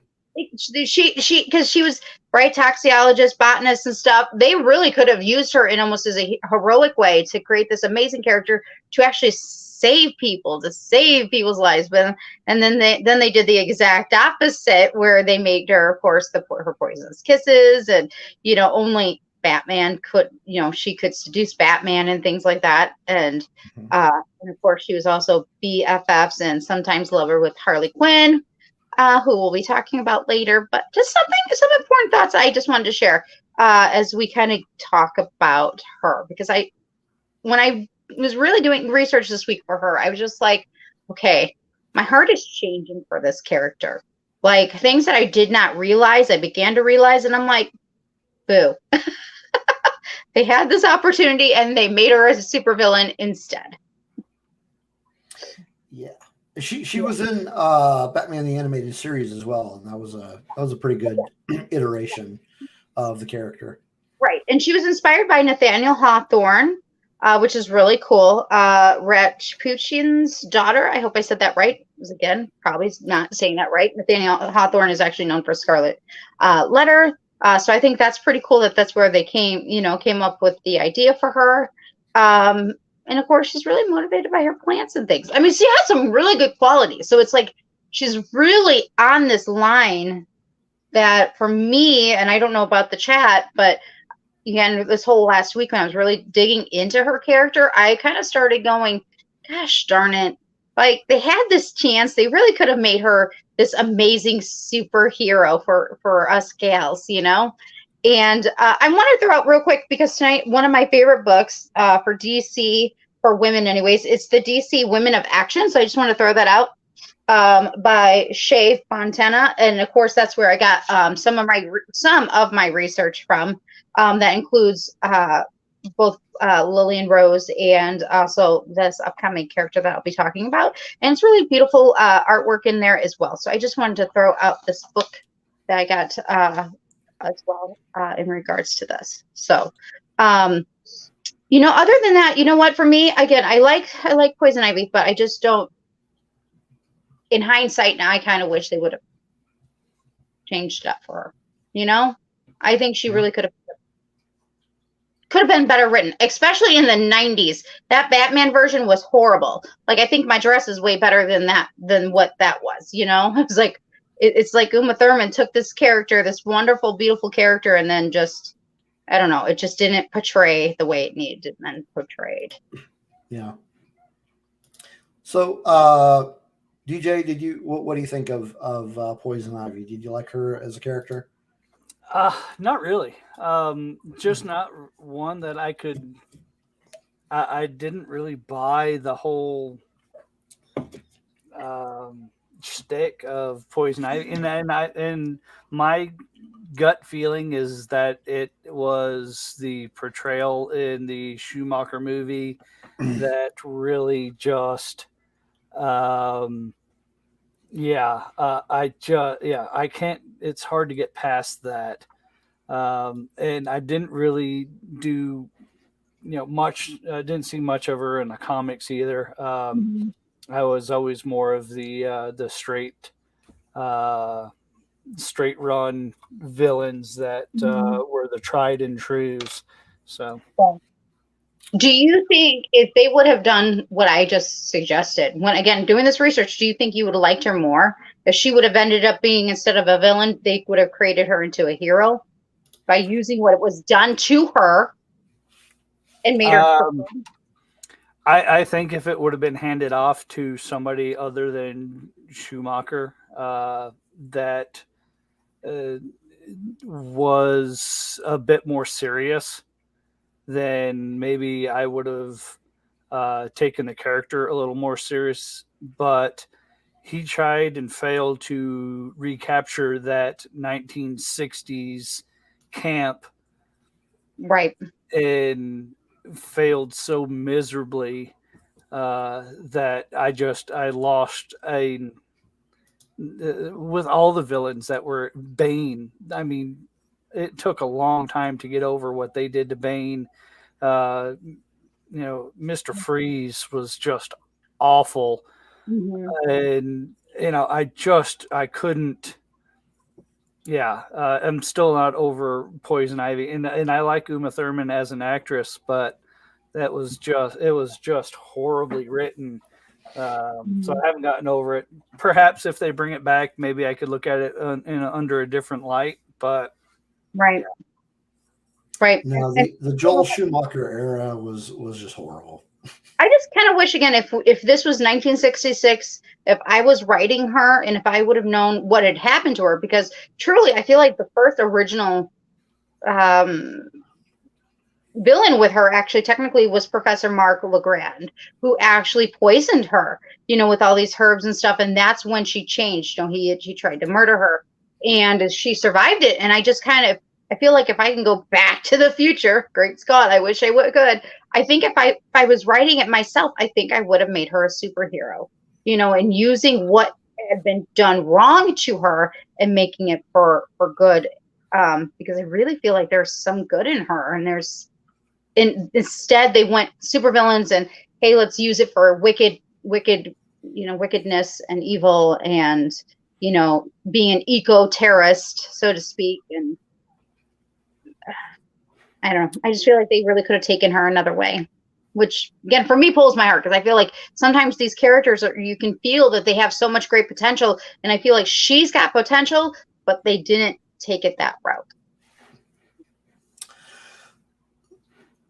she because she was toxicologist, botanist and stuff. They really could have used her in almost as a heroic way to create this amazing character to actually save people, to save people's lives. But and then they did the exact opposite, where they made her, of course, her poisonous kisses, and only Batman could, she could seduce Batman and things like that. And of course, she was also BFFs and sometimes lover with Harley Quinn. Who we'll be talking about later, but just some important thoughts I just wanted to share as we kind of talk about her, because when I was really doing research this week for her, I was just like, okay, my heart is changing for this character. Things that I did not realize, I began to realize, and I'm like, boo. They had this opportunity and they made her as a supervillain instead. Yeah. She was in Batman the Animated Series as well, and that was a pretty good iteration of the character. Right. And she was inspired by Nathaniel Hawthorne, which is really cool. Rasputin's daughter. I hope I said that right. Was again probably not saying that right. Nathaniel Hawthorne is actually known for Scarlet Letter. So I think that's pretty cool that that's where they came up with the idea for her. And of course, she's really motivated by her plants and things. I mean, she has some really good qualities. So it's like she's really on this line that for me, and I don't know about the chat, but again, this whole last week when I was really digging into her character, I kind of started going, gosh darn it. Like, they had this chance. They really could have made her this amazing superhero for us gals, you know? And I want to throw out real quick, because tonight, one of my favorite books for DC, for women anyways, it's the DC Women of Action. So I just want to throw that out by Shay Fontana. And of course, that's where I got some of my research from. That includes both Lillian Rose and also this upcoming character that I'll be talking about. And it's really beautiful artwork in there as well. So I just wanted to throw out this book that I got as well in regards to this. So, other than that, you know what, for me, again, I like Poison Ivy, but I just don't, in hindsight now, I kind of wish they would have changed up for her. I think she really could have been better written, especially in the 90s. That Batman version was horrible. Like, I think my dress is way better than what that was. It's like, it's like Uma Thurman took this character, this wonderful, beautiful character, and then just, I don't know, it just didn't portray the way it needed to be portrayed. Yeah. So, DJ, what do you think of Poison Ivy? Did you like her as a character? Not really. Just not one that I didn't really buy the whole shtick of Poison Ivy, and my gut feeling is that it was the portrayal in the Schumacher movie that really just I can't, it's hard to get past that. And I didn't really do, much, didn't see much of her in the comics either. I was always more of the straight run villains that were the tried and trues. So. Do you think if they would have done what I just suggested, when again doing this research, do you think you would have liked her more? If she would have ended up being, instead of a villain, they would have created her into a hero by using what was done to her and made her. I think if it would have been handed off to somebody other than Schumacher, that was a bit more serious, then maybe I would have taken the character a little more serious. But he tried and failed to recapture that 1960s camp, right? And failed so miserably that I lost with all the villains that were Bane. I mean, it took a long time to get over what they did to Bane. Mr. Freeze was just awful. And, I couldn't. Yeah. I'm still not over Poison Ivy. And I like Uma Thurman as an actress, but it was just horribly written. So I haven't gotten over it. Perhaps if they bring it back, maybe I could look at it under a different light, but. Right. No, the Joel Schumacher era was just horrible. I just kind of wish, again, if this was 1966, if I was writing her and if I would have known what had happened to her, because truly I feel like the first original villain with her actually technically was Professor Mark Legrand, who actually poisoned her, with all these herbs and stuff. And that's when she changed. He tried to murder her and she survived it. And I just I feel like if I can go back to the future, great Scott, I wish I could. I think if I was writing it myself, I think I would have made her a superhero. and using what had been done wrong to her and making it for good. Because I really feel like there's some good in her, and instead they went supervillains and, hey, let's use it for wickedness and evil, and being an eco-terrorist, so to speak. And I don't know, I just feel like they really could have taken her another way, which again for me pulls my heart, because I feel like sometimes these characters you can feel that they have so much great potential, and I feel like she's got potential, but they didn't take it that route.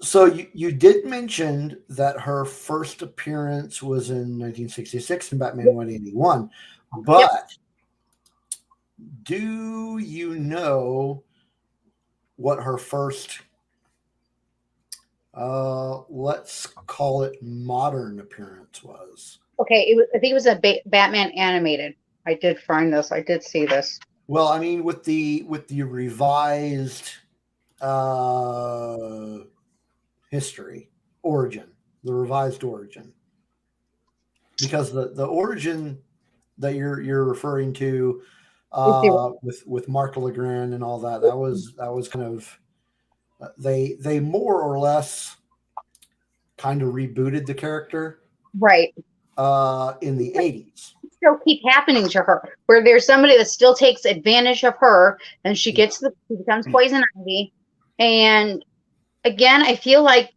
So you did mention that her first appearance was in 1966 in Batman 181, but do you know what her first, let's call it modern appearance was? Okay, I think it was a Batman animated. I did find this. I did see this. Well, I mean, with the revised history the revised origin, because the origin that you're referring to with Mark Legren and all that was kind of they more or less kind of rebooted the character, right, in the 80s. Still keep happening to her, where there's somebody that still takes advantage of her, and she becomes Poison Ivy. And again, I feel like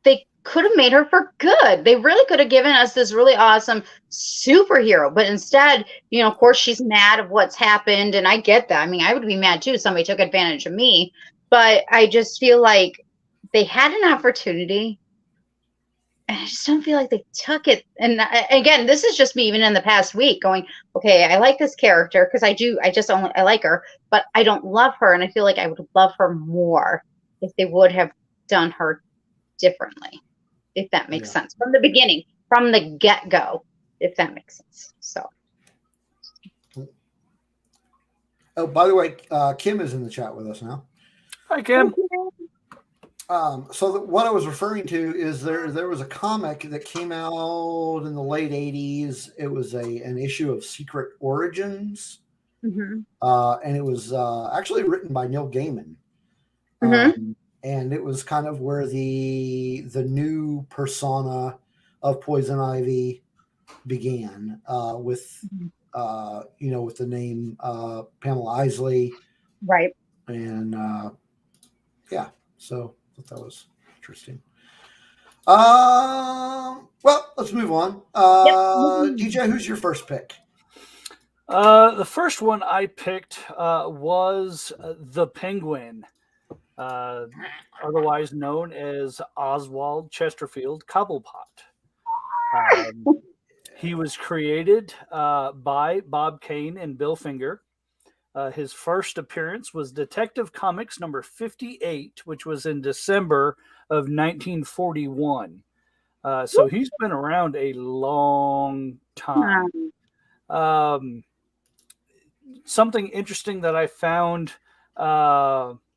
they could have made her for good. They really could have given us this really awesome superhero, but instead, of course, she's mad of what's happened, and I get that. I mean, I would be mad too if somebody took advantage of me, but I just feel like they had an opportunity, and I just don't feel like they took it. And again, this is just me even in the past week going, okay, I like this character because I like her, but I don't love her. And I feel like I would love her more if they would have done her differently, if that makes sense, from the beginning, from the get-go, if that makes sense. So. Oh, by the way, Kim is in the chat with us now. Hi, Kim. So what I was referring to is there was a comic that came out in the late 80s. It was an issue of Secret Origins, and it was actually written by Neil Gaiman, and it was kind of where the new persona of Poison Ivy began, with with the name Pamela Isley, right? And so I thought that was interesting. Well, let's move on. DJ, who's your first pick? The first one I picked was the Penguin, otherwise known as Oswald Chesterfield Cobblepot. He was created by Bob Kane and Bill Finger. His first appearance was Detective Comics number 58, which was in December of 1941. So he's been around a long time. Something interesting that I found about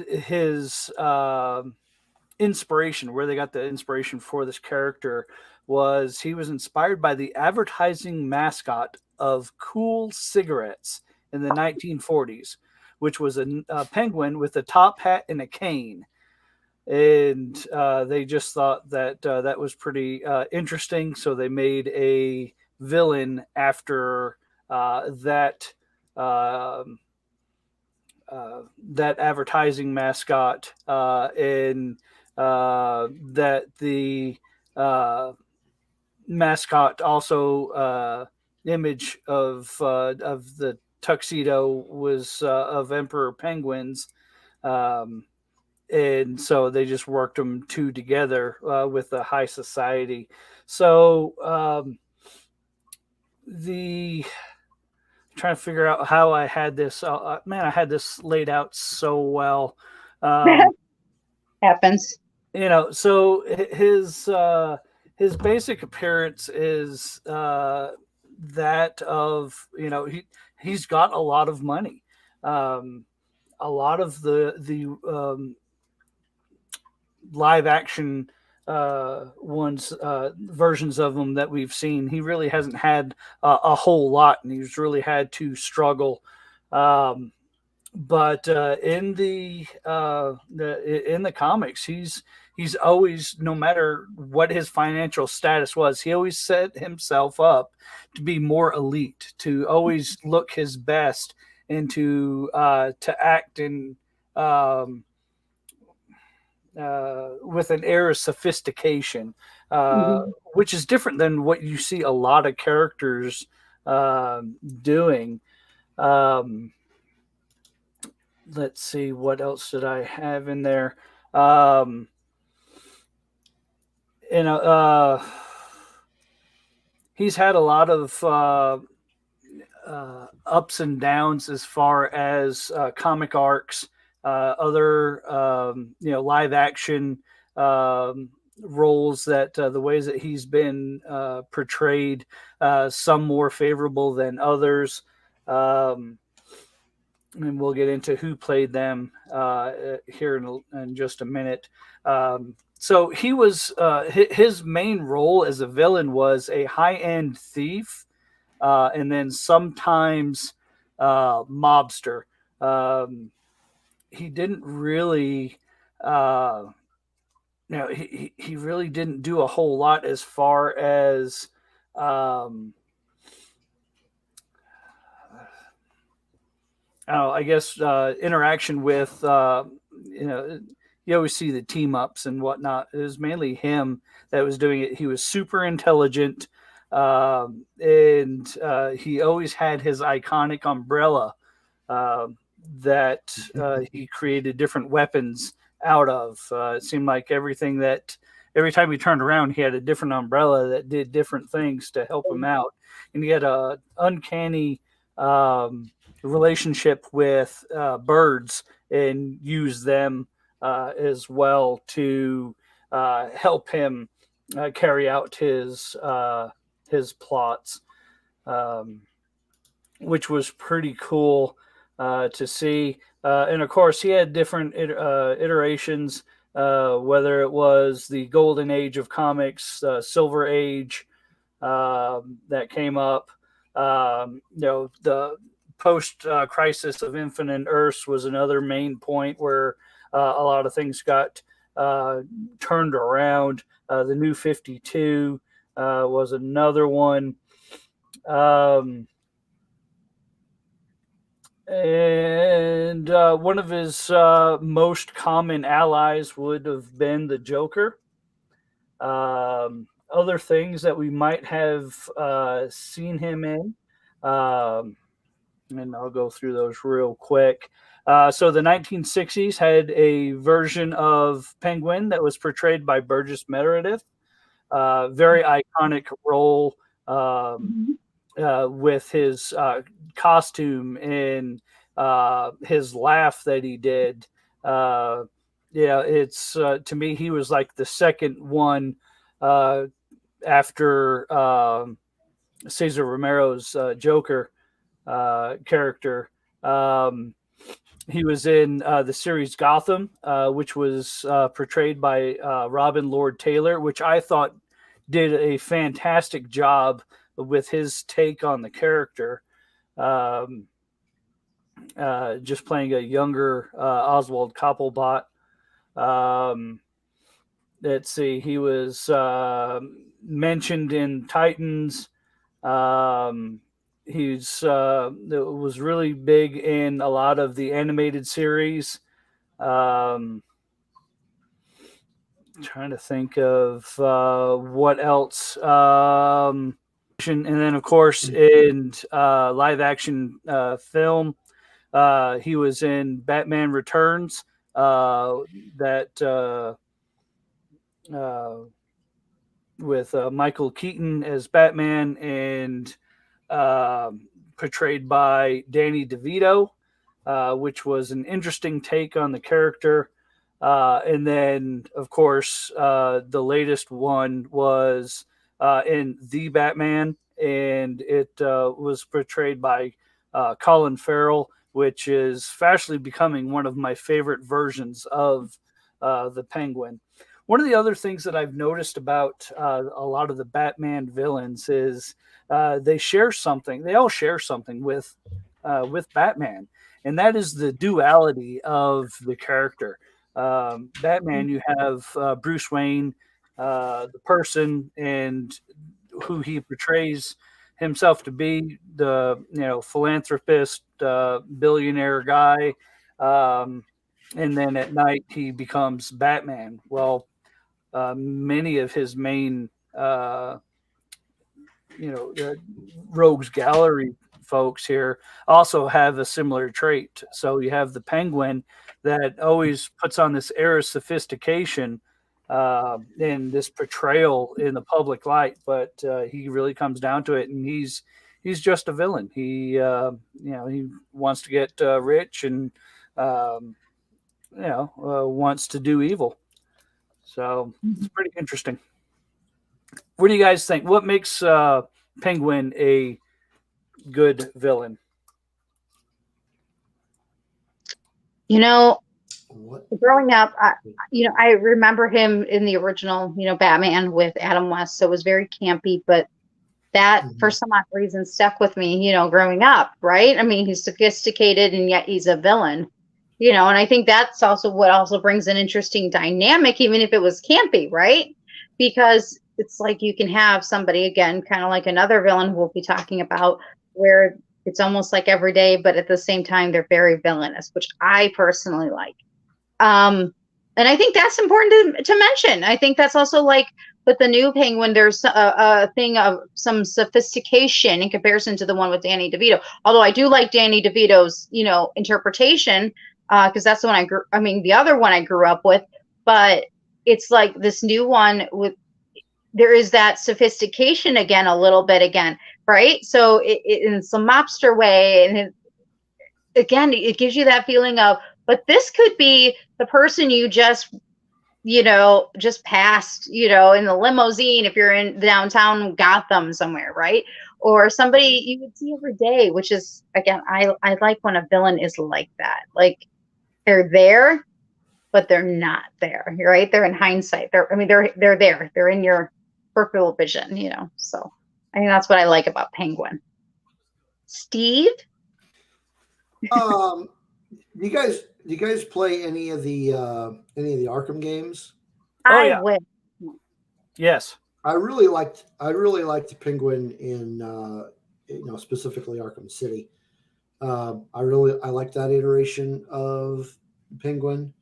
his inspiration, where they got the inspiration for this character, was he was inspired by the advertising mascot of Cool cigarettes in the 1940s, which was a penguin with a top hat and a cane. And they just thought that that was pretty interesting, so they made a villain after that advertising mascot, and that the mascot also image of the tuxedo was of Emperor Penguins, and so they just worked them two together with the high society. So trying to figure out how I had this. I had this laid out so well. Happens. So his basic appearance is that of, he's got a lot of money. A lot of the live action ones versions of him that we've seen. He really hasn't had a whole lot, and he's really had to struggle. But in the comics, he's always, no matter what his financial status was, he always set himself up to be more elite, to always look his best, and to act in with an air of sophistication, which is different than what you see a lot of characters doing. Um, let's see, what else did I have in there? Um, you know, he's had a lot of ups and downs as far as comic arcs, other live action roles, that the ways that he's been portrayed, some more favorable than others. And we'll get into who played them here in just a minute. So he was his main role as a villain was a high-end thief, and then sometimes mobster. He didn't really, he really didn't do a whole lot as far as I guess interaction with you always see the team ups and whatnot. It was mainly him that was doing it. He was super intelligent, and he always had his iconic umbrella that he created different weapons out of. It seemed like every time he turned around, he had a different umbrella that did different things to help him out, and he had a uncanny relationship with birds, and use them as well to help him carry out his plots, which was pretty cool to see. And of course, he had different iterations, whether it was the golden age of comics, silver age that came up. The post crisis of Infinite Earths was another main point where a lot of things got turned around. The New 52 was another one. And one of his most common allies would have been the Joker. Other things that we might have seen him in, and I'll go through those real quick. So the 1960s had a version of Penguin that was portrayed by Burgess Meredith. Very iconic role with his costume and his laugh that he did. It's to me, he was like the second one after Cesar Romero's Joker character. He was in the series Gotham, which was portrayed by Robin Lord Taylor, which I thought did a fantastic job with his take on the character. Just playing a younger Oswald Cobblepot. Let's see, he was mentioned in Titans. He's was really big in a lot of the animated series. Trying to think of what else. And then, of course, in live action film, he was in Batman Returns. With Michael Keaton as Batman, and portrayed by Danny DeVito, which was an interesting take on the character. And then, of course, the latest one was in The Batman, and it was portrayed by Colin Farrell, which is fastly becoming one of my favorite versions of the Penguin. one of the other things that I've noticed about a lot of the Batman villains is they share something. They all share something with Batman, and that is the duality of the character. Batman, you have Bruce Wayne, the person, and who he portrays himself to be, the philanthropist, billionaire guy, and then at night he becomes Batman. Well, many of his main Rogues Gallery folks here also have a similar trait. So you have the Penguin that always puts on this air of sophistication and this portrayal in the public light, but he really comes down to it, and he's just a villain. He he wants to get rich and wants to do evil. So it's pretty interesting. What do you guys think? What makes Penguin a good villain? What? Growing up, I remember him in the original, Batman with Adam West. So it was very campy, but that for some odd reason stuck with me, growing up, right? I mean, he's sophisticated and yet he's a villain, and I think that's also what also brings an interesting dynamic, even if it was campy, right? Because it's like you can have somebody, again, kind of like another villain we'll be talking about, where it's almost like every day, but at the same time, they're very villainous, which I personally like. And I think that's important to mention. I think that's also like with the new Penguin, there's a thing of some sophistication in comparison to the one with Danny DeVito. Although I do like Danny DeVito's, interpretation, because that's the one the other one I grew up with. But it's like this new one there is that sophistication again, a little bit again, right? So in some mobster way, and it gives you that feeling of, but this could be the person you just passed, in the limousine if you're in downtown Gotham somewhere, right? Or somebody you would see every day, which is, again, I like when a villain is like that. Like they're there, but they're not there, right? They're in hindsight. They're there. They're in your peripheral vision, So I think that's what I like about Penguin. Steve? Do you guys play any of the Arkham games? I would. Yes. I really liked the Penguin in specifically Arkham City. I like that iteration of Penguin.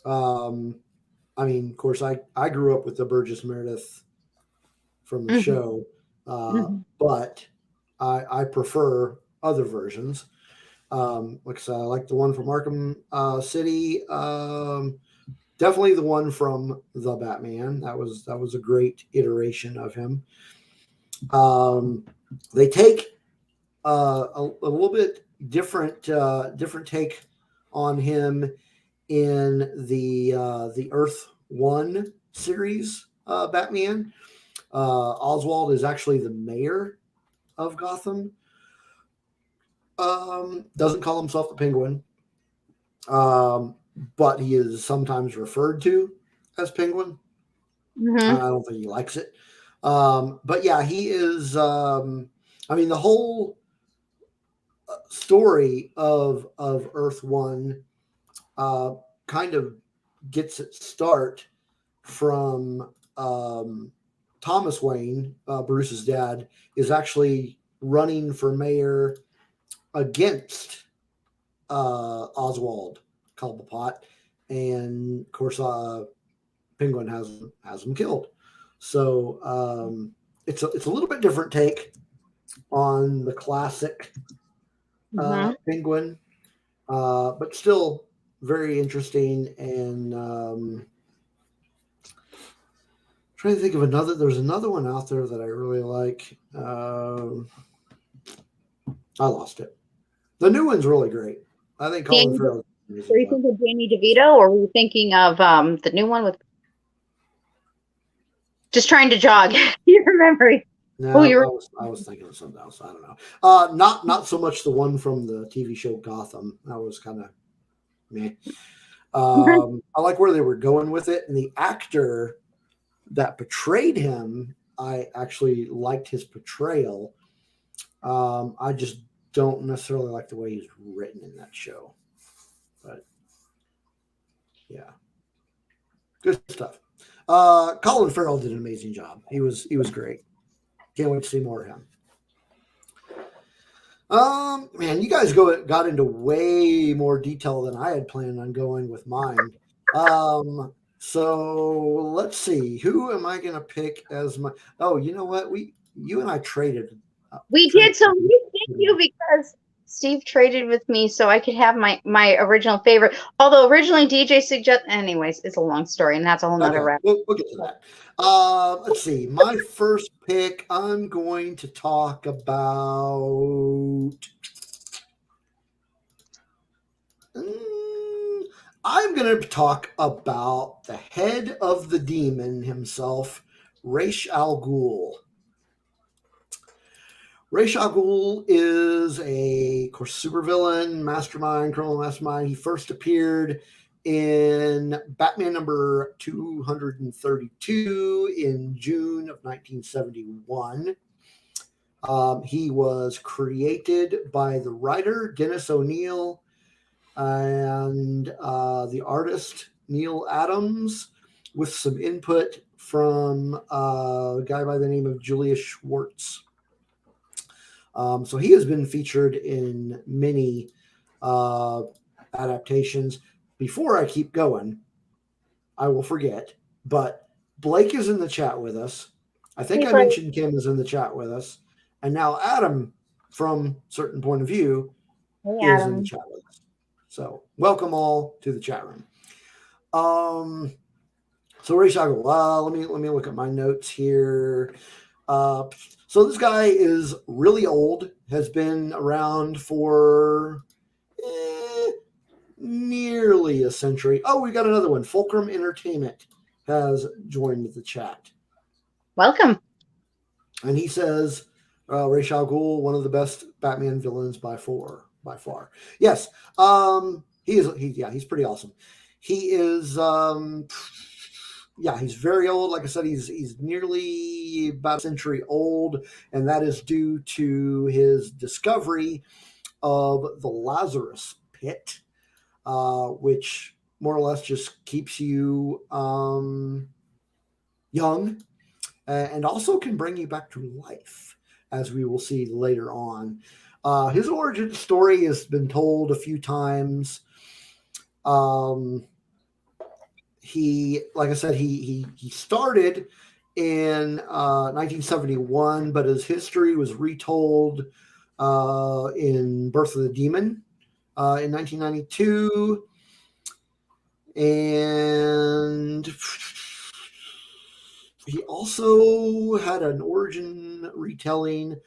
Of course, I grew up with the Burgess Meredith from the show, but I prefer other versions. Like I said, I like the one from Arkham City. Definitely the one from the Batman. That was a great iteration of him. They take a little bit different take on him in the Earth One series Batman. Oswald is actually the mayor of Gotham. Doesn't call himself the Penguin, but he is sometimes referred to as Penguin. I don't think he likes it. But yeah, he is. The whole story of Earth One kind of gets its start from Thomas Wayne, Bruce's dad, is actually running for mayor against Oswald Cobblepot, and of course Penguin has him killed. So it's a little bit different take on the classic Penguin, but still very interesting. And trying to think of another. There's another one out there that I really like. I lost it. The new one's really great. I think Colin Farrell. Were you thinking of Danny DeVito, or were you thinking of the new one with? Just trying to jog your memory. No, I was thinking of something else. I don't know. Not so much the one from the TV show Gotham. That was kind of meh. I like where they were going with it, and the actor that portrayed him, I actually liked his portrayal. I just don't necessarily like the way he's written in that show, but yeah, good stuff. Colin Farrell did an amazing job. He was great. Can't wait to see more of him. Man, you guys got into way more detail than I had planned on going with mine. So let's see. Who am I going to pick as my? Oh, you know what? You and I traded. We did. So thank you, because Steve traded with me so I could have my original favorite. Although originally DJ anyways, it's a long story, and that's a whole nother Okay, wrap. we'll get to that. Let's see. My first pick, I'm going to talk about. I'm going to talk about the head of the demon himself, Ra's al Ghul. Ra's al Ghul is a, of course, supervillain, criminal mastermind. He first appeared in Batman number 232 in June of 1971. He was created by the writer Dennis O'Neil and the artist Neil Adams, with some input from a guy by the name of Julius Schwartz. So he has been featured in many adaptations. Before I keep going, I will forget, but Blake is in the chat with us. I think I mentioned Kim is in the chat with us. And now Adam, from Certain Point of View, is in the chat with us. So welcome all to the chat room. So Ra's al Ghul, let me look at my notes here. So this guy is really old, has been around for nearly a century. Oh, we got another one. Fulcrum Entertainment has joined the chat. Welcome. And he says, Ra's al Ghul, one of the best Batman villains by far. Yes. He's pretty awesome. He is, he's very old. Like I said, he's nearly about a century old, and that is due to his discovery of the Lazarus Pit, which more or less just keeps you young, and also can bring you back to life, as we will see later on. His origin story has been told a few times. He, like I said, he started in 1971, but his history was retold in Birth of the Demon in 1992. And he also had an origin retelling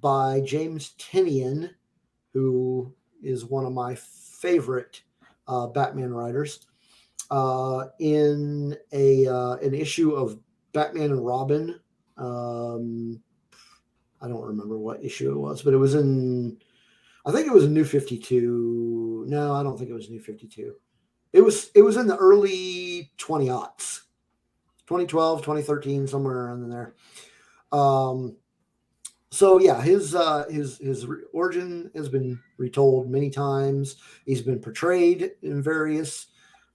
by James Tynion, who is one of my favorite Batman writers, in an issue of Batman and Robin. I don't remember what issue it was, but it was I think it was in New 52. No, I don't think it was New 52. It was in the early 20-aughts. 2012, 2013, somewhere around in there. So yeah, his origin has been retold many times. He's been portrayed in various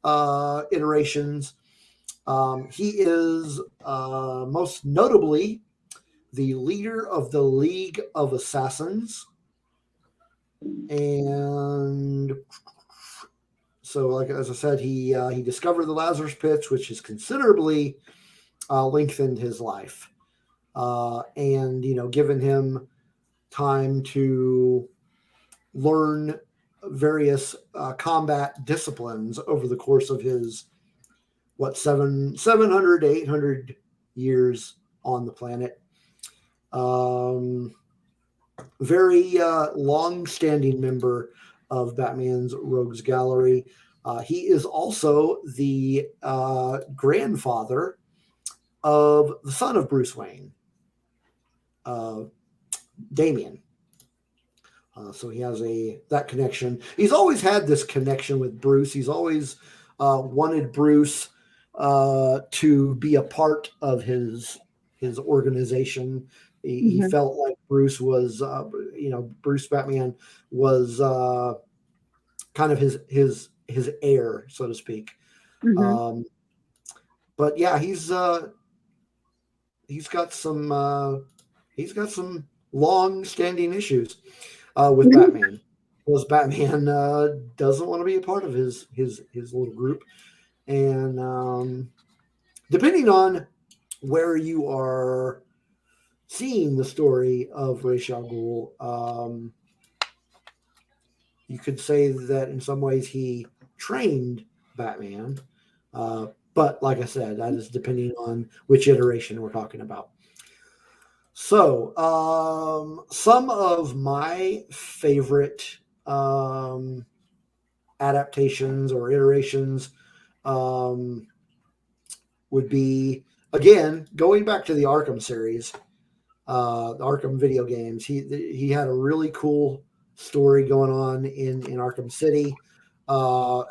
iterations. He is most notably the leader of the League of Assassins, and so, like as I said, he discovered the Lazarus Pits, which has considerably lengthened his life, and given him time to learn various combat disciplines over the course of his 700 to 800 years on the planet. Very long-standing member of Batman's Rogues Gallery. He is also the grandfather of the son of Bruce Wayne, Damian. So he has that connection. He's always had this connection with Bruce. He's always wanted Bruce to be a part of his organization. He felt like Bruce was, Bruce Batman was kind of his heir, so to speak. But yeah, he's got some long-standing issues with Batman. Because Batman doesn't want to be a part of his little group, and depending on where you are seeing the story of Ra's al Ghul, you could say that in some ways he trained Batman, but like I said, that is depending on which iteration we're talking about. So, some of my favorite adaptations or iterations would be, again, going back to the Arkham series, the Arkham video games. He had a really cool story going on in Arkham City.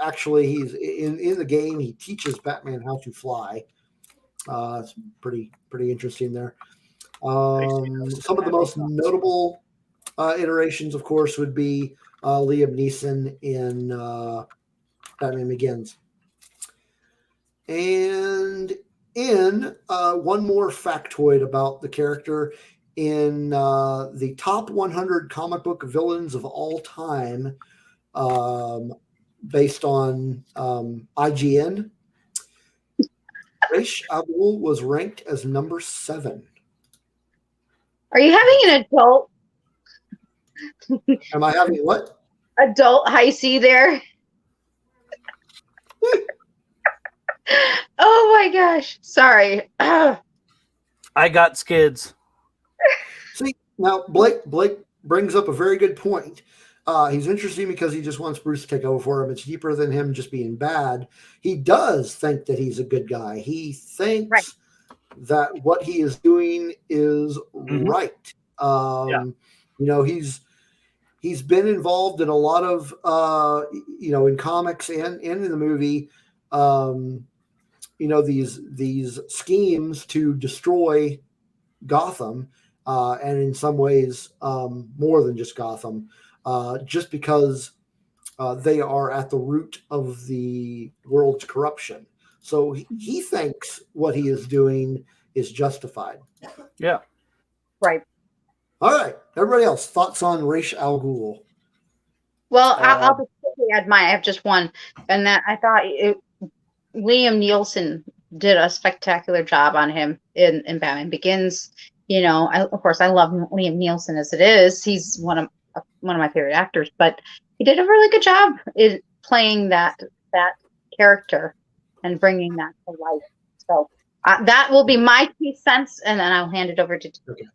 Actually, he's in the game. He teaches Batman how to fly. It's pretty interesting there. Some of the most notable iterations, of course, would be Liam Neeson in Batman Begins. And in one more factoid about the character, in the top 100 comic book villains of all time, based on IGN, Ra's al Ghul was ranked as number 7. Are you having an adult? Am I having what? Adult high C there? Oh my gosh! Sorry. I got skids. See, now Blake brings up a very good point. He's interesting because he just wants Bruce to take over for him. It's deeper than him just being bad. He does think that he's a good guy. He thinks that what he is doing is right. He's been involved in a lot of in comics and in the movie. These schemes to destroy Gotham, and in some ways more than just Gotham, just because they are at the root of the world's corruption. So he thinks what he is doing is justified. Yeah. Right. All right. Everybody else, thoughts on Ra's al Ghul? Well, I'll just quickly add mine. I have just one, and that I thought Liam Neeson did a spectacular job on him in Batman Begins. Of course, I love Liam Neeson as it is. He's one of my favorite actors, but he did a really good job in playing that character and bringing that to life. So that will be my 2 cents, and then I'll hand it over to. Okay.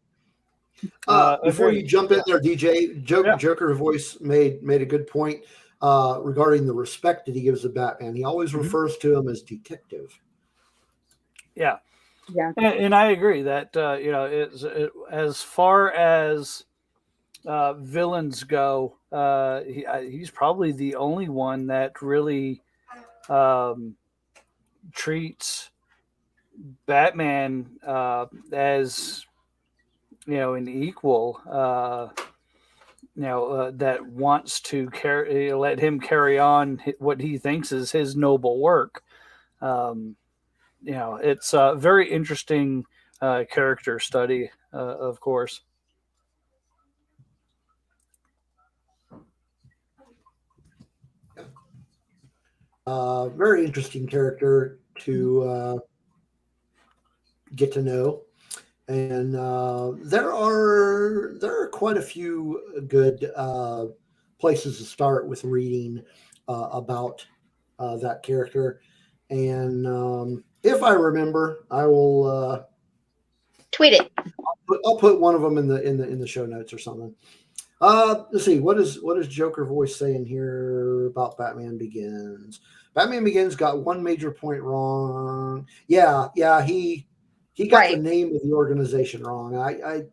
Before you jump in there, DJ, Joker Voice made a good point regarding the respect that he gives to Batman. He always refers to him as detective. Yeah. Yeah. And I agree that, as far as villains go, he's probably the only one that really treats Batman as an equal, that wants to let him carry on what he thinks is his noble work. It's a very interesting character study, of course. Very interesting character to get to know. And there are quite a few good places to start with reading about that character. And if I remember, I will tweet it. I'll put one of them in the show notes or something. Let's see, what is Joker Voice saying here about Batman Begins? Batman Begins got one major point wrong. Yeah, he got the name of the organization wrong. I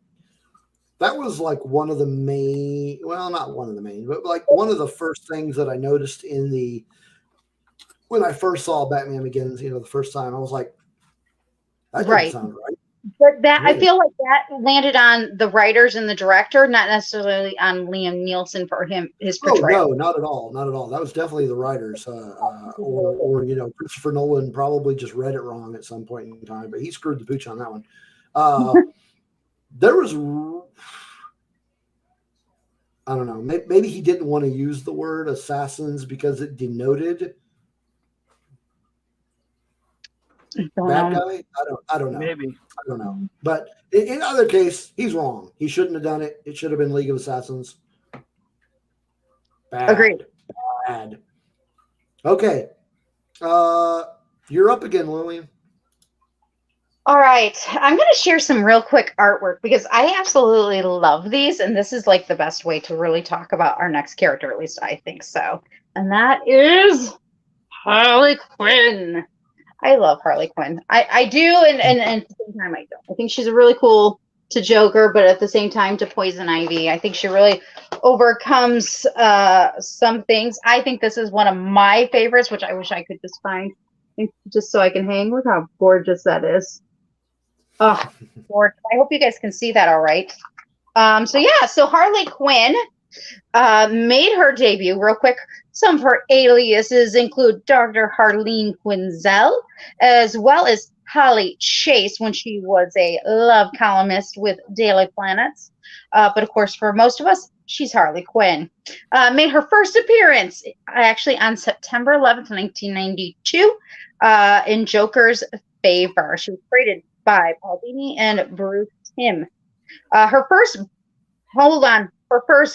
that was like one of the main, well, not one of the main, but like one of the first things that I noticed in the when I first saw Batman Begins, the first time, I was like, that doesn't Right. sound right. But that I Really? feel like that landed on the writers and the director, not necessarily on Liam Nielsen for his Oh portrayal. no, not at all, not at all. That was definitely the writers, or Christopher Nolan probably just read it wrong at some point in time, but he screwed the pooch on that one. There was, I don't know, maybe he didn't want to use the word assassins because it denoted bad guy. I don't know. Maybe. I don't know. But in either case, he's wrong. He shouldn't have done it. It should have been League of Assassins. Bad. Agreed. Bad. Okay. You're up again, Lillian. All right. I'm going to share some real quick artwork because I absolutely love these. And this is like the best way to really talk about our next character. At least I think so. And that is Harley Quinn. I love Harley Quinn. I do. And at the same time, I don't. I think she's really cool to Joker, but at the same time to Poison Ivy. I think she really overcomes some things. I think this is one of my favorites, which I wish I could just find just so I can hang. Look how gorgeous that is. Oh, gorgeous. I hope you guys can see that all right. So Harley Quinn made her debut real quick. Some of her aliases include Dr. Harleen Quinzel, as well as Holly Chase when she was a love columnist with Daily Planets. But of course, for most of us, she's Harley Quinn. Made her first appearance actually on September 11th, 1992 in Joker's Favor. She was created by Paul Dini and Bruce Timm. Her first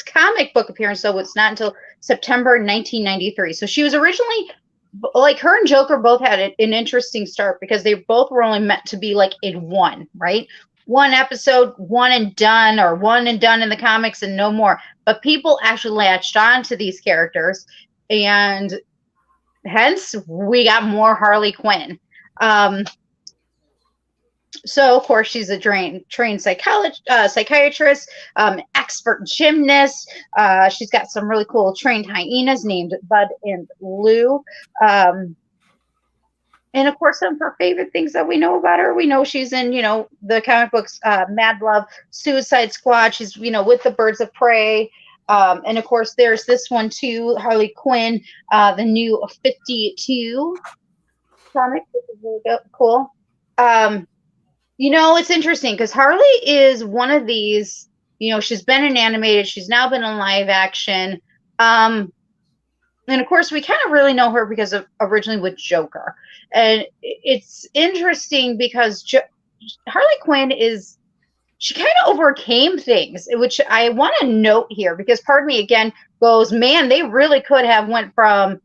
comic book appearance, though, it's not until September 1993. So she was originally, like, her and Joker both had an interesting start because they both were only meant to be like in one, right? One episode, one and done, or one and done in the comics and no more. But people actually latched on to these characters, and hence we got more Harley Quinn. So, of course, she's a trained psychiatrist, expert gymnast. She's got some really cool trained hyenas named Bud and Lou. And, of course, some of her favorite things that we know about her. We know she's in, the comic books Mad Love, Suicide Squad. She's, with the Birds of Prey. And, of course, there's this one, too, Harley Quinn, the new 52 comic, which is really cool. It's interesting because Harley is one of these, she's been in animated, she's now been in live action. And of course, we kind of really know her because of originally with Joker. And it's interesting because Harley Quinn she kind of overcame things, which I want to note here because part of me again goes, man, they really could have went from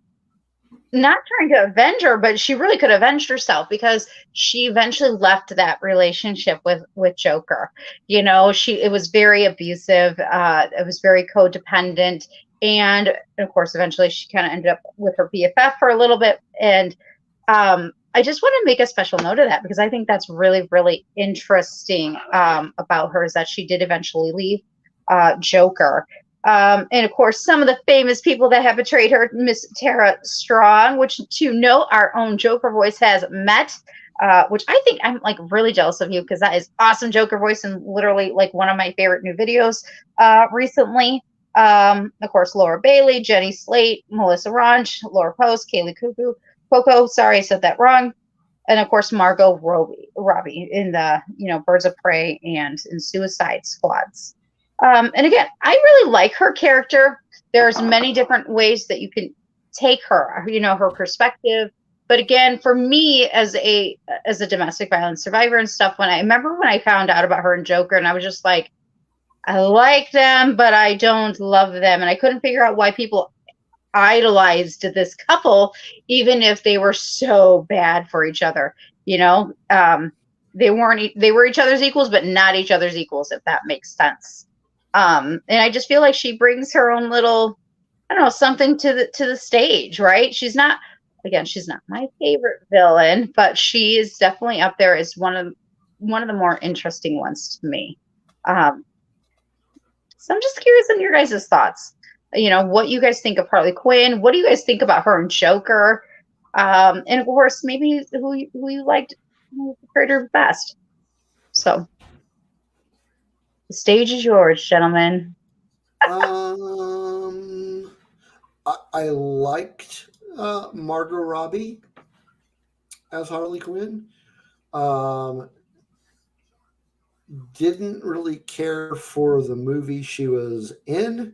not trying to avenge her, but she really could have avenged herself because she eventually left that relationship with Joker. It was very abusive. It was very codependent. And of course, eventually she kind of ended up with her BFF for a little bit. And I just want to make a special note of that because I think that's really, really interesting about her is that she did eventually leave Joker. And of course, some of the famous people that have betrayed her, Miss Tara Strong, which to note our own Joker voice has met, which I think I'm like really jealous of you because that is awesome Joker voice and literally like one of my favorite new videos recently. Of course, Laura Bailey, Jenny Slate, Melissa Ranch, Laura Post, Kaylee Coco, sorry, I said that wrong. And of course, Margot Robbie in the, Birds of Prey and in Suicide Squads. And again, I really like her character. There's many different ways that you can take her, her perspective. But again, for me as a domestic violence survivor and stuff, when I found out about her and Joker, and I was just like, I like them, but I don't love them. And I couldn't figure out why people idolized this couple, even if they were so bad for each other. They were each other's equals, but not each other's equals, if that makes sense. And I just feel like she brings her own little, I don't know, something to the stage, right? She's not my favorite villain, but she is definitely up there as one of the more interesting ones to me. So I'm just curious on your guys' thoughts. What you guys think of Harley Quinn. What do you guys think about her and Joker? And of course, maybe who you liked, who preferred her best. So the stage is yours, gentlemen. I liked Margot Robbie as Harley Quinn. Didn't really care for the movie she was in,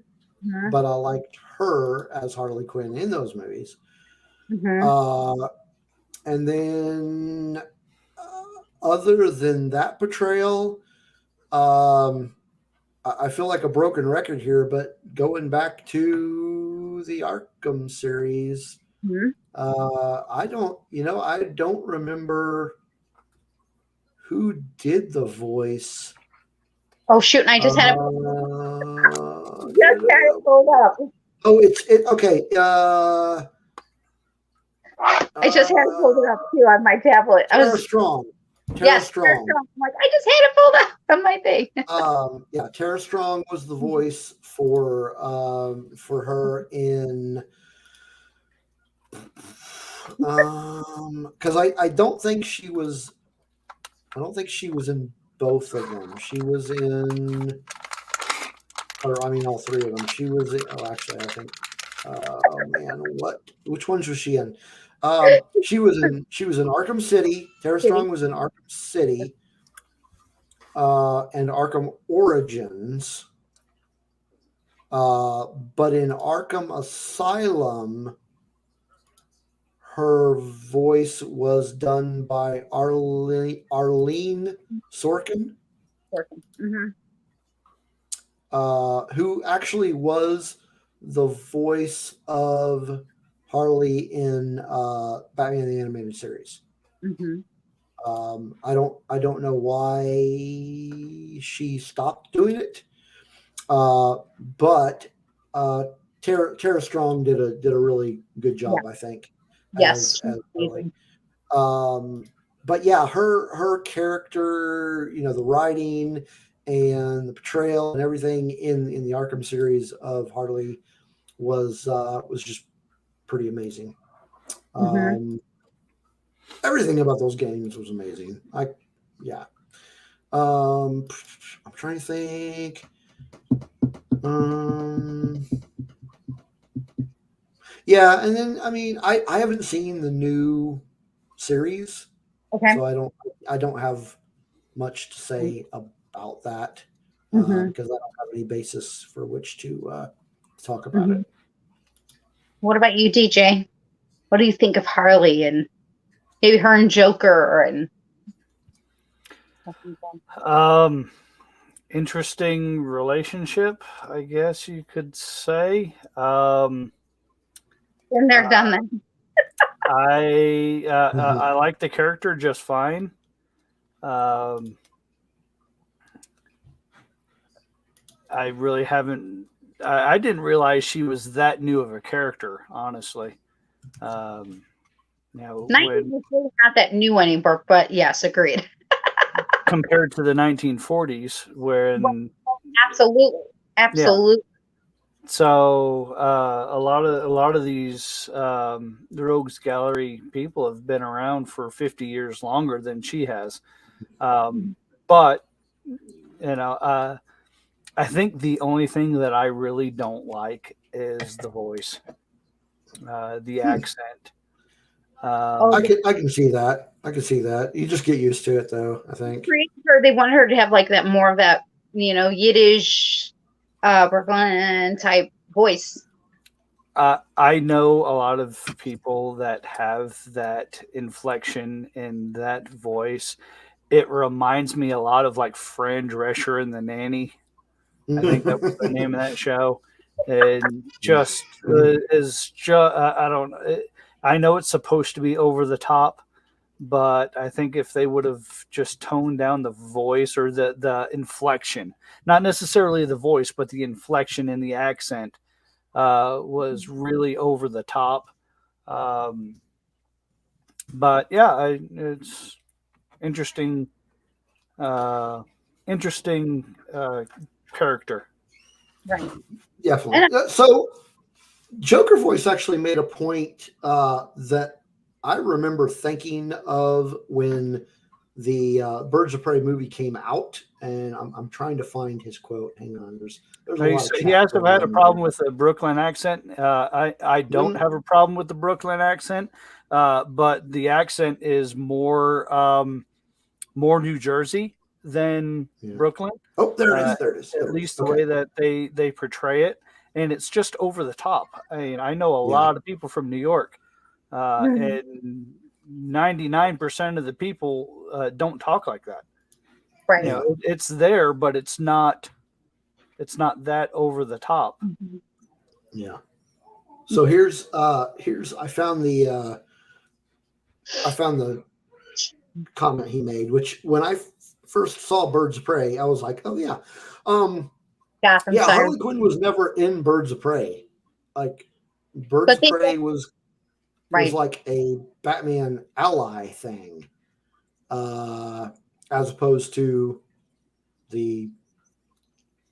but I liked her as Harley Quinn in those movies. And then, other than that portrayal, I feel like a broken record here, but going back to the Arkham series, I don't remember who did the voice. Oh shoot! And I just had it pulled up. Oh, okay. I just had it pulled up too on my tablet. Tara Strong. Tara Strong. I'm like, I just had it pulled up on my thing. Yeah, Tara Strong was the voice for her in. Because I don't think she was. I don't think she was in both of them. She was in, or I mean, all three of them. She was in. Oh, actually, I think. Oh man, which ones was she in? She was in Arkham City. Tara Strong was in Arkham City, and Arkham Origins. But in Arkham Asylum, her voice was done by Arlene Sorkin, who actually was the voice of Harley in Batman the Animated Series. I don't know why she stopped doing it, but Tara Strong did a really good job, I think. Yes. As Harley. But yeah, her character, the writing and the portrayal and everything in the Arkham series of Harley was just pretty amazing. Everything about those games was amazing. I'm trying to think. Yeah, and then I haven't seen the new series, so I don't have much to say about that because I don't have any basis for which to talk about it. What about you, DJ? What do you think of Harley and maybe her and Joker and? Interesting relationship, I guess you could say. Been there, done that. I like the character just fine. I really haven't. I didn't realize she was that new of a character, honestly. Now, it's really not that new anymore, but yes, agreed. Compared to the 1940s, when absolutely. Yeah. So a lot of these the Rogues Gallery people have been around for 50 years longer than she has. But I think the only thing that I really don't like is the voice, the accent. I can see that. I can see that. You just get used to it, though. I think they want her to have like that more of that, Yiddish, Brooklyn type voice. I know a lot of people that have that inflection in that voice. It reminds me a lot of like Fran Drescher in The Nanny. I think that was the name of that show. And just I don't. I know it's supposed to be over the top, but I think if they would have just toned down the voice or the inflection, not necessarily the voice, but the inflection in the accent, was really over the top. But yeah, it's interesting. Interesting character. Right. Definitely. So Joker voice actually made a point that I remember thinking of when the Birds of Prey movie came out, and I'm trying to find his quote. Hang on, there's a lot of He chat has to have going had a on problem here. with the Brooklyn accent. I don't When have a problem with the Brooklyn accent, but the accent is more New Jersey than yeah. Brooklyn. Oh, there it Uh, is. There it is. at There it is. least the Okay. way that they portray it, and it's just over the top. I mean, I know a Yeah. lot of people from New York, and 99% of the people don't talk like that. Right. You know, it's there, but it's not that over the top. Yeah. So here's I found the comment he made, which when I first saw Birds of Prey, I was like, oh yeah. Gotham Yeah, Sirens. Harley Quinn was never in Birds of Prey. Like Birds But of they Prey was right. like a Batman ally thing, as opposed to the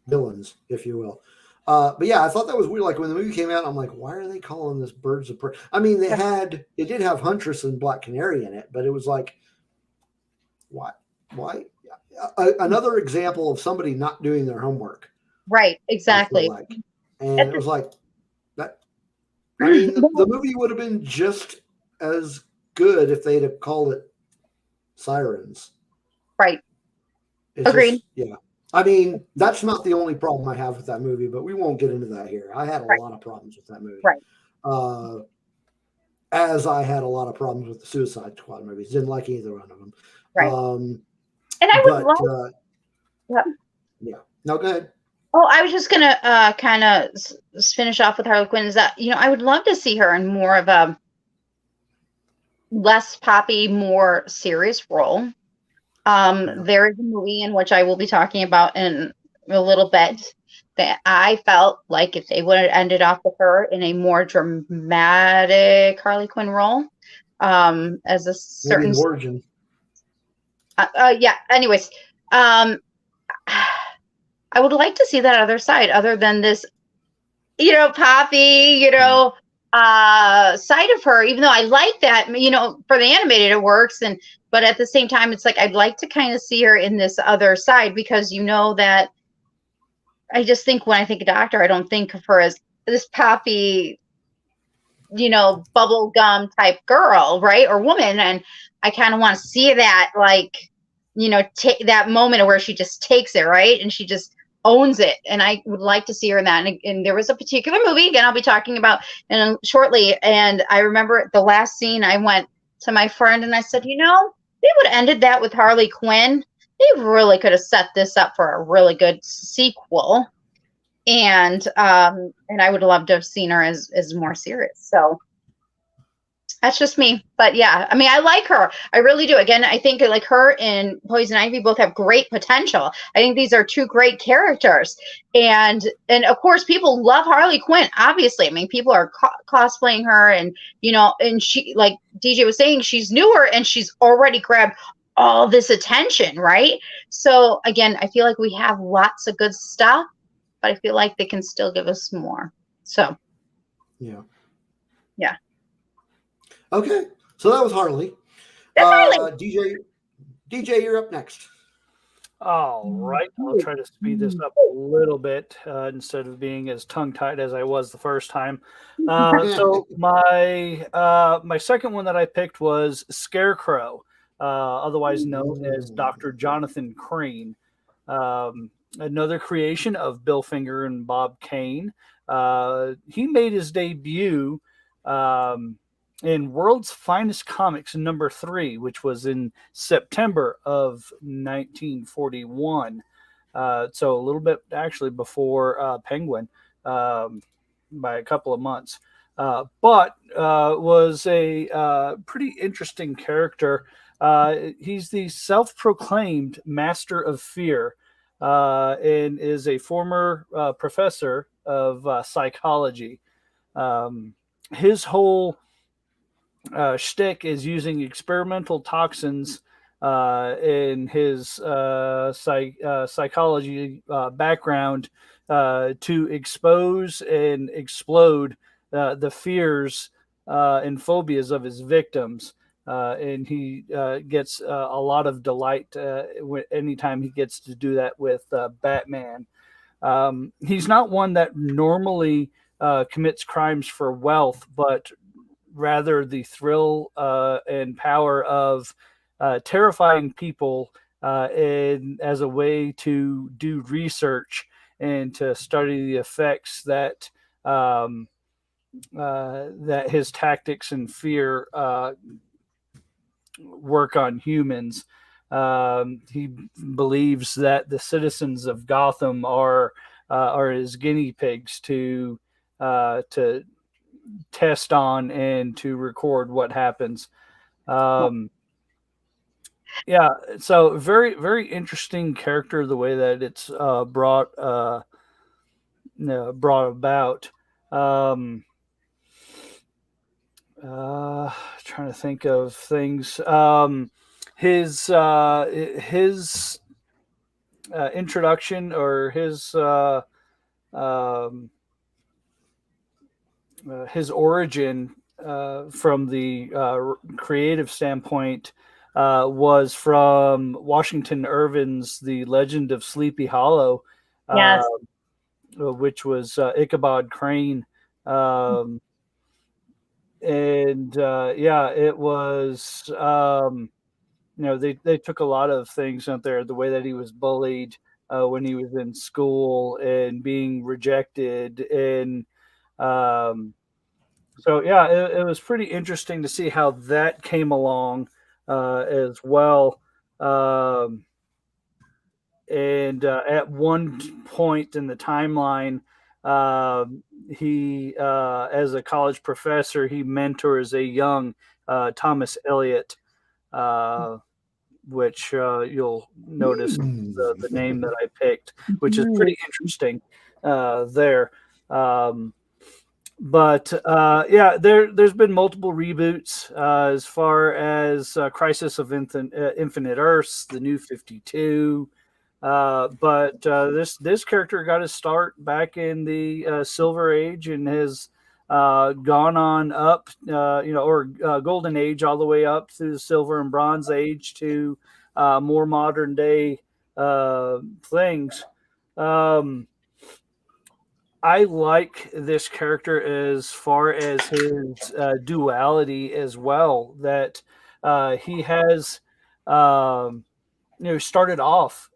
villains, if you will. But yeah, I thought that was weird. Like when the movie came out, I'm like, why are they calling this Birds of Prey? I mean, it did have Huntress and Black Canary in it, but it was like, why? Another example of somebody not doing their homework. Right. I feel Exactly. like, and it was like that. I mean, the movie would have been just as good if they'd have called it Sirens. Right. It's Agreed. just, yeah. I mean, that's not the only problem I have with that movie, but we won't get into that here. I had a lot of problems with that movie. Right. As I had a lot of problems with the Suicide Squad movies. Didn't like either one of them. Right. And I would love. Yeah. No, go ahead. Oh, I was just gonna kind of finish off with Harley Quinn. Is that I would love to see her in more of a less poppy, more serious role. There is a movie in which I will be talking about in a little bit that I felt like if they would have ended off with her in a more dramatic Harley Quinn role, as a certain maybe an origin. Yeah. Anyways, I would like to see that other side, other than this, poppy, side of her. Even though I like that, for the animated it works, but at the same time, it's like I'd like to kind of see her in this other side because that I just think when I think of Doctor, I don't think of her as this poppy, bubble gum type girl, right, or woman, and I kind of want to see that, like, take that moment where she just takes it, right, and she just owns it, and I would like to see her in that. And there was a particular movie, again, I'll be talking about shortly, and I remember the last scene. I went to my friend and I said, they would have ended that with Harley Quinn. They really could have set this up for a really good sequel. And I would love to have seen her as more serious. So that's just me. But yeah, I mean, I like her. I really do. Again, I think like her and Poison Ivy both have great potential. I think these are two great characters. And of course, people love Harley Quinn, obviously. I mean, people are cosplaying her, and, and she, like DJ was saying, she's newer and she's already grabbed all this attention, right? So again, I feel like we have lots of good stuff, but I feel like they can still give us more. So yeah. Okay, so that was Harley. Harley. DJ, you're up next. All right, I'll try to speed this up a little bit instead of being as tongue-tied as I was the first time. So my second one that I picked was Scarecrow, otherwise known as Dr. Jonathan Crane. Another creation of Bill Finger and Bob Kane. He made his debut in World's Finest Comics number 3, which was in September of 1941. So a little bit actually before Penguin, by a couple of months. But was a pretty interesting character. He's the self-proclaimed master of fear, and is a former professor of psychology. His whole shtick is using experimental toxins in his psychology background to expose and explode the fears and phobias of his victims. And he gets a lot of delight anytime he gets to do that with Batman. He's not one that normally commits crimes for wealth, but rather the thrill and power of terrifying people and as a way to do research and to study the effects that his tactics and fear work on humans. He believes that the citizens of Gotham are his guinea pigs to test on and to record what happens. Um, yeah, so very very interesting character the way that it's brought about. Um, Trying to think of things. His introduction or um, his origin from the creative standpoint was from Washington Irving's The Legend of Sleepy Hollow, uh, Yes. which was Ichabod Crane. Um, and yeah, it was. They took a lot of things out there. The way that he was bullied when he was in school and being rejected, and um, so yeah, it was pretty interesting to see how that came along as well. Um, and at one point in the timeline, he, as a college professor, he mentors a young Thomas Eliot, uh, which you'll notice the name that I picked, which is pretty interesting there. Um, but yeah, there's been multiple reboots as far as Crisis of Infinite Earths, the New 52. But this character got his start back in the Silver Age and has gone on up, or Golden Age, all the way up through the Silver and Bronze Age to more modern day things. Um, I like this character as far as his duality as well. That he has, started off,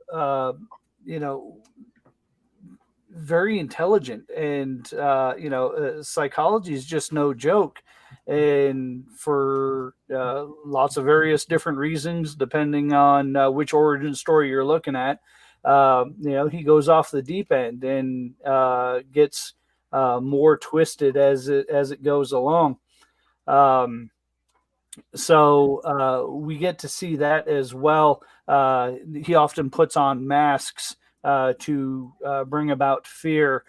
you know, very intelligent, and psychology is just no joke, and for lots of various different reasons, depending on which origin story you're looking at. He goes off the deep end and gets more twisted as it goes along. Um, so we get to see that as well. He often puts on masks to bring about fear,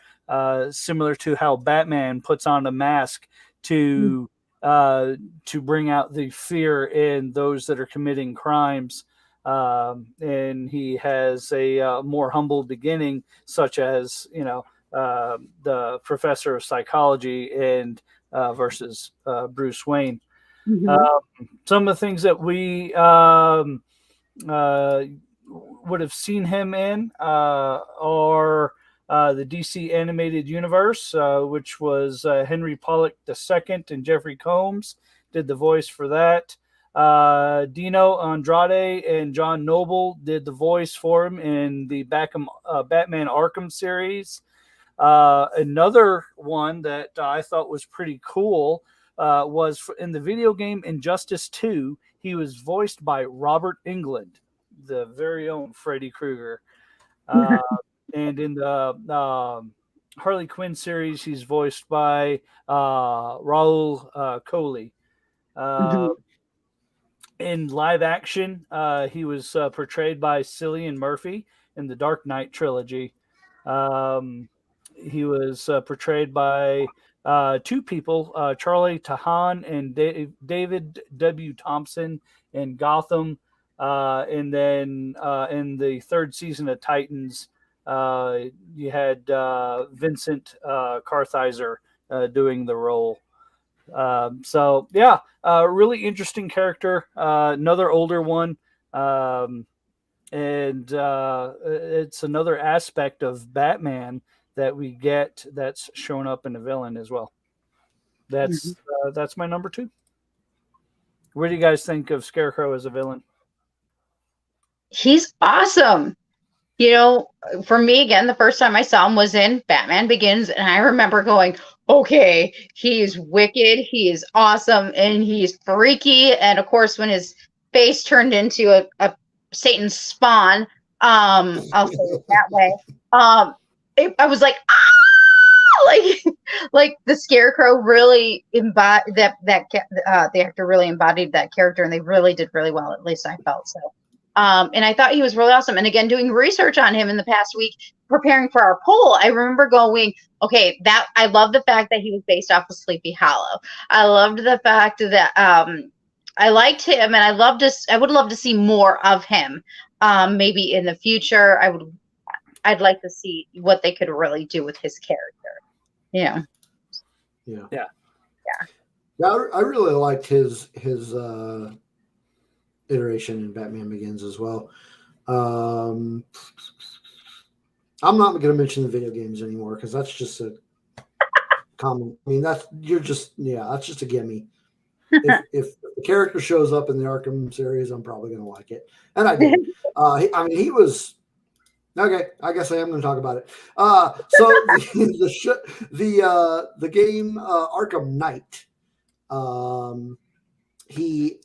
similar to how Batman puts on a mask to to bring out the fear in those that are committing crimes. And he has a more humble beginning, such as the professor of psychology and versus Bruce Wayne. Mhm. Um, some of the things that we uh, would have seen him in are the DC animated universe, which was Henry Pollock II and Jeffrey Combs did the voice for that. Dino Andrade and John Noble did the voice for him in the Batman Arkham series. Another one that I thought was pretty cool was in the video game Injustice 2. He was voiced by Robert Englund, the very own Freddy Krueger. Uh, and in the Harley Quinn series, he's voiced by Raul Coley. Uh, Mhm. in live action, he was portrayed by Cillian Murphy in the Dark Knight trilogy. Um, he was portrayed by two people, Charlie Tahan and David W. Thompson in Gotham. And then in the third season of Titans, you had Vincent Kartheiser doing the role. So yeah, really interesting character. Another older one, and it's another aspect of Batman that we get that's shown up in a villain as well. That's my number two. What do you guys think of Scarecrow as a villain? He's awesome. You know, for me, again, the first time I saw him was in Batman Begins, and I remember going, okay, he's wicked, he is awesome, and he's freaky. And of course, when his face turned into a Satan's spawn, I'll say it that way, I was like, ah! like the Scarecrow really embodied the actor really embodied that character, and they really did really well. At least I felt so. And I thought he was really awesome. And again, doing research on him in the past week, preparing for our poll, I remember going, okay, that I love the fact that he was based off of Sleepy Hollow. I loved the fact that I liked him, and I would love to see more of him. Maybe in the future, I'd like to see what they could really do with his character. Yeah. Yeah. I really liked his iteration in Batman Begins as well. I'm not going to mention the video games anymore because that's just a common. I mean, that's just a gimme. If the character shows up in the Arkham series, I'm probably going to like it, and I did. He was okay. I guess I am going to talk about it. So the game Arkham Knight. He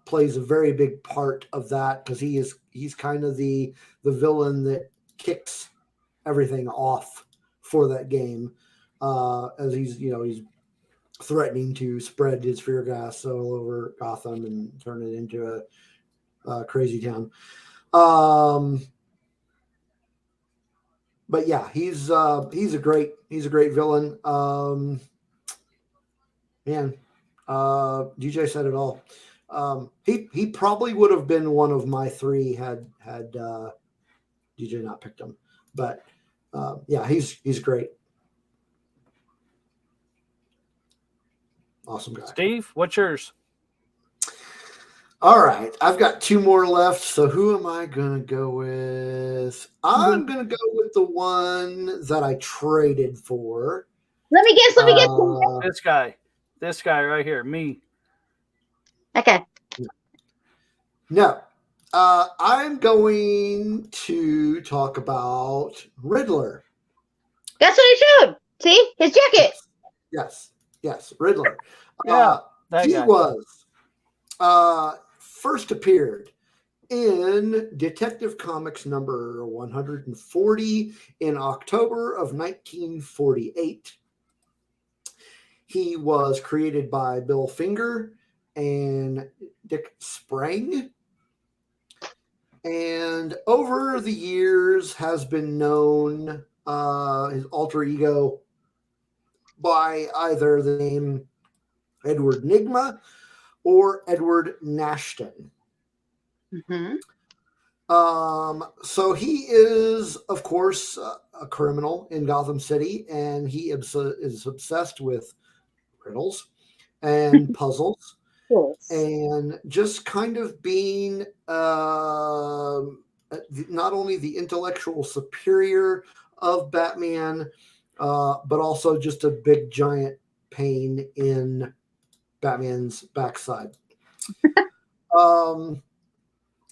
plays a very big part of that because he's kind of the villain that kicks everything off for that game, as he's threatening to spread his fear gas all over Gotham and turn it into a crazy town. But yeah, he's a great villain. Man. DJ said it all. He probably would have been one of my three had DJ not picked him. But yeah, he's great. Awesome guy. Steve, what's yours? All right, I've got two more left. So who am I gonna go with? I'm gonna go with the one that I traded for. Let me guess. This guy right here, me. Okay. No. I'm going to talk about Riddler. That's what I showed. See? His jacket. Yes. Riddler. Yeah, he was first appeared in Detective Comics number 140 in October of 1948. He was created by Bill Finger and Dick Sprang, and over the years has been known his alter ego by either the name Edward Nygma or Edward Nashton. Mm-hmm. So he is, of course, a criminal in Gotham City, and he is obsessed with riddles and puzzles. Yes. And just kind of being not only the intellectual superior of Batman, but also just a big giant pain in Batman's backside.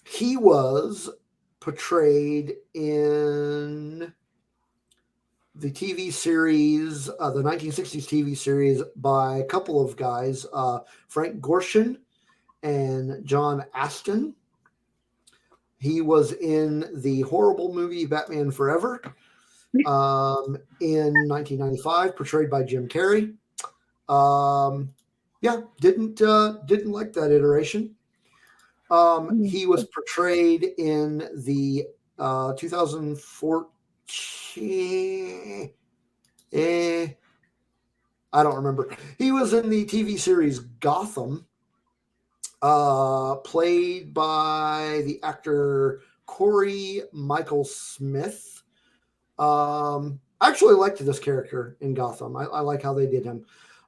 He was portrayed in the TV series, the 1960s TV series, by a couple of guys, Frank Gorshin and John Aston. He was in the horrible movie Batman Forever in 1995, portrayed by Jim Carrey. Didn't like that iteration. He was portrayed in the 2014. I don't remember. He was in the TV series Gotham, played by the actor Corey Michael Smith. I actually liked this character in Gotham. I like how they did him.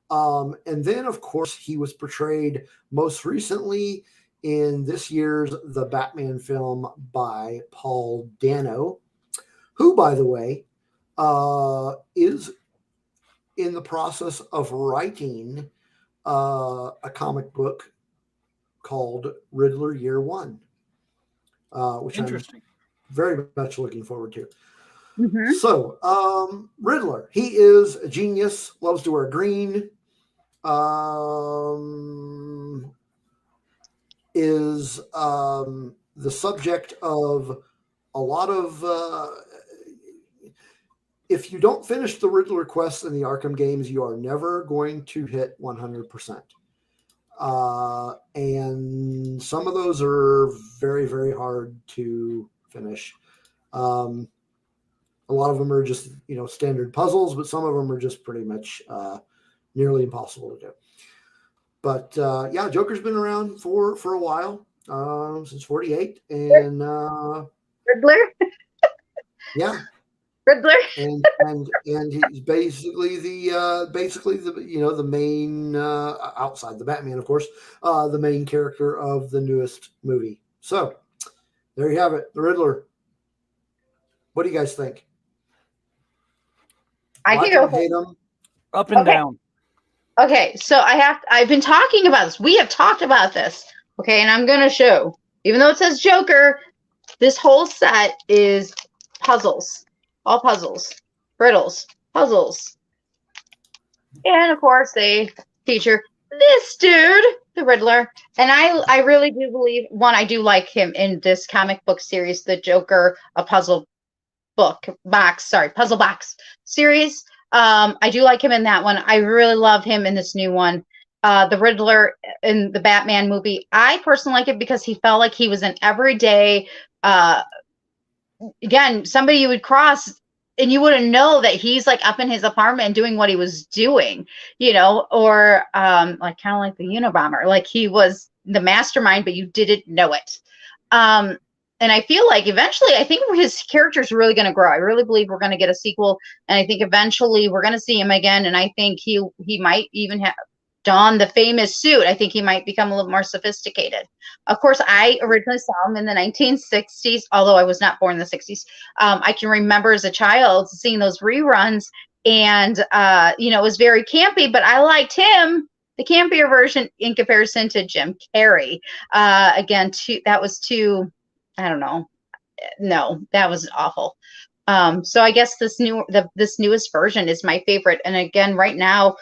And then, of course, he was portrayed most recently in this year's The Batman film by Paul Dano, who, by the way, is in the process of writing a comic book called Riddler Year One, which I'm Interesting. very much looking forward to. Mhm. So, Riddler, he is a genius, loves to wear green, is the subject of a lot of. If you don't finish the Riddler quests in the Arkham games, you are never going to hit 100%. And some of those are very, very hard to finish. A lot of them are just, standard puzzles, but some of them are just pretty much nearly impossible to do. But yeah, Joker's been around for a while, since 48, and Riddler. yeah, Riddler. and he's basically the main outside the Batman, of course, the main character of the newest movie. So there you have it, the Riddler. What do you guys think? I Like can him, go. hate him? Up and Okay. down. Okay, so I've been talking about this. We have talked about this. Okay, and I'm gonna show. Even though it says Joker, this whole set is puzzles. All puzzles. Riddles. Puzzles. And of course they feature this dude, the Riddler. And I really do believe, one, I do like him in this comic book series, the Joker, a puzzle box series. I do like him in that one. I really love him in this new one. The Riddler in the Batman movie, I personally like it because he felt like he was an everyday, again, somebody you would cross and you wouldn't know that he's like up in his apartment doing what he was doing, or like kind of like the Unabomber, like he was the mastermind, but you didn't know it. And I feel like eventually, I think his character is really going to grow. I really believe we're going to get a sequel, and I think eventually we're going to see him again. And I think he might even don the famous suit. I think he might become a little more sophisticated. Of course, I originally saw him in the 1960s, although I was not born in the 60s. I can remember as a child seeing those reruns, and it was very campy. But I liked him, the campier version, in comparison to Jim Carrey. Again, that was too. I don't know. No, that was awful. So I guess this newest version is my favorite. And again, right now,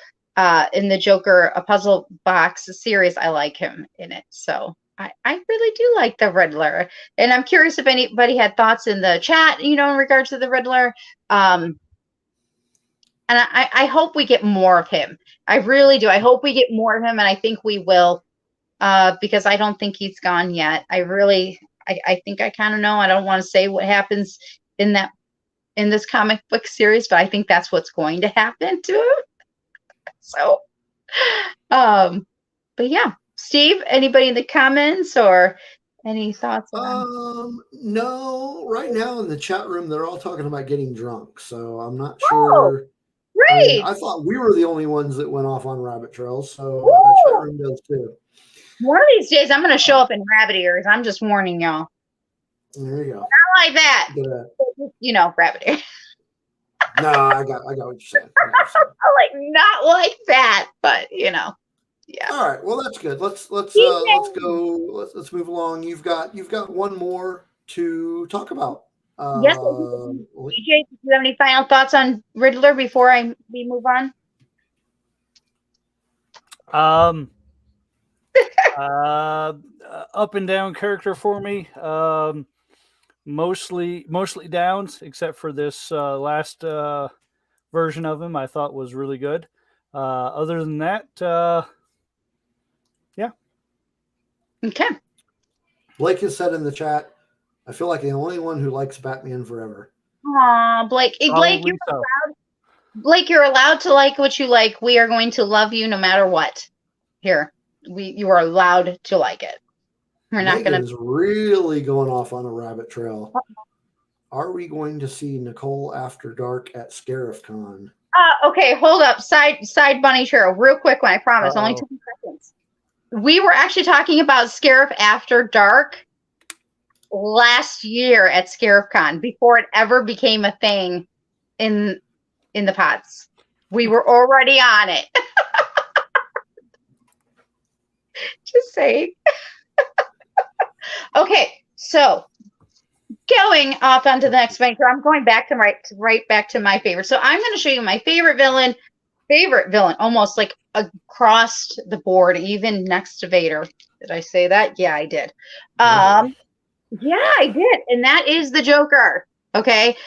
in the Joker, a puzzle box series, I like him in it. So I really do like the Riddler. And I'm curious if anybody had thoughts in the chat, in regards to the Riddler. And I hope we get more of him. I really do. I hope we get more of him, and I think we will, because I don't think he's gone yet. I think I kind of know. I don't want to say what happens in this comic book series, but I think that's what's going to happen to him. So, but yeah, Steve, anybody in the comments or any thoughts on? No, right now in the chat room, they're all talking about getting drunk. So I'm not Oh, sure. great. I thought we were the only ones that went off on rabbit trails. So the chat room does too. One of these days, I'm going to show up in rabbit ears. I'm just warning y'all. There you go. Not like that. Rabbit ears. No, I got what you're saying. Like not like that, but yeah. All right. Well, that's good. Let's go. Let's move along. You've got one more to talk about. Yes. DJ, do you have any final thoughts on Riddler before we move on? Up and down character for me. Mostly downs, except for this last version of him. I thought was really good. Other than that, yeah. Okay. Blake has said in the chat, I feel like the only one who likes Batman Forever. Aw, Blake. Hey, Blake, Blake, you're allowed to like what you like. We are going to love you no matter what. Here, you are allowed to like it. We're not going to. Really going off on a rabbit trail. Are we going to see Nicole After Dark at Scarif Con? Okay, hold up. Side bunny trail, real quick one. I promise. Only 10 seconds. We were actually talking about Scarif After Dark last year at ScarifCon before it ever became a thing in the pods. We were already on it. Just saying. Okay, so going off onto the next venture, I'm going back to right back to my favorite. So I'm going to show you my favorite villain, almost like across the board, even next to Vader. Did I say that? Yeah, I did. Yeah, I did, and that is the Joker. Okay,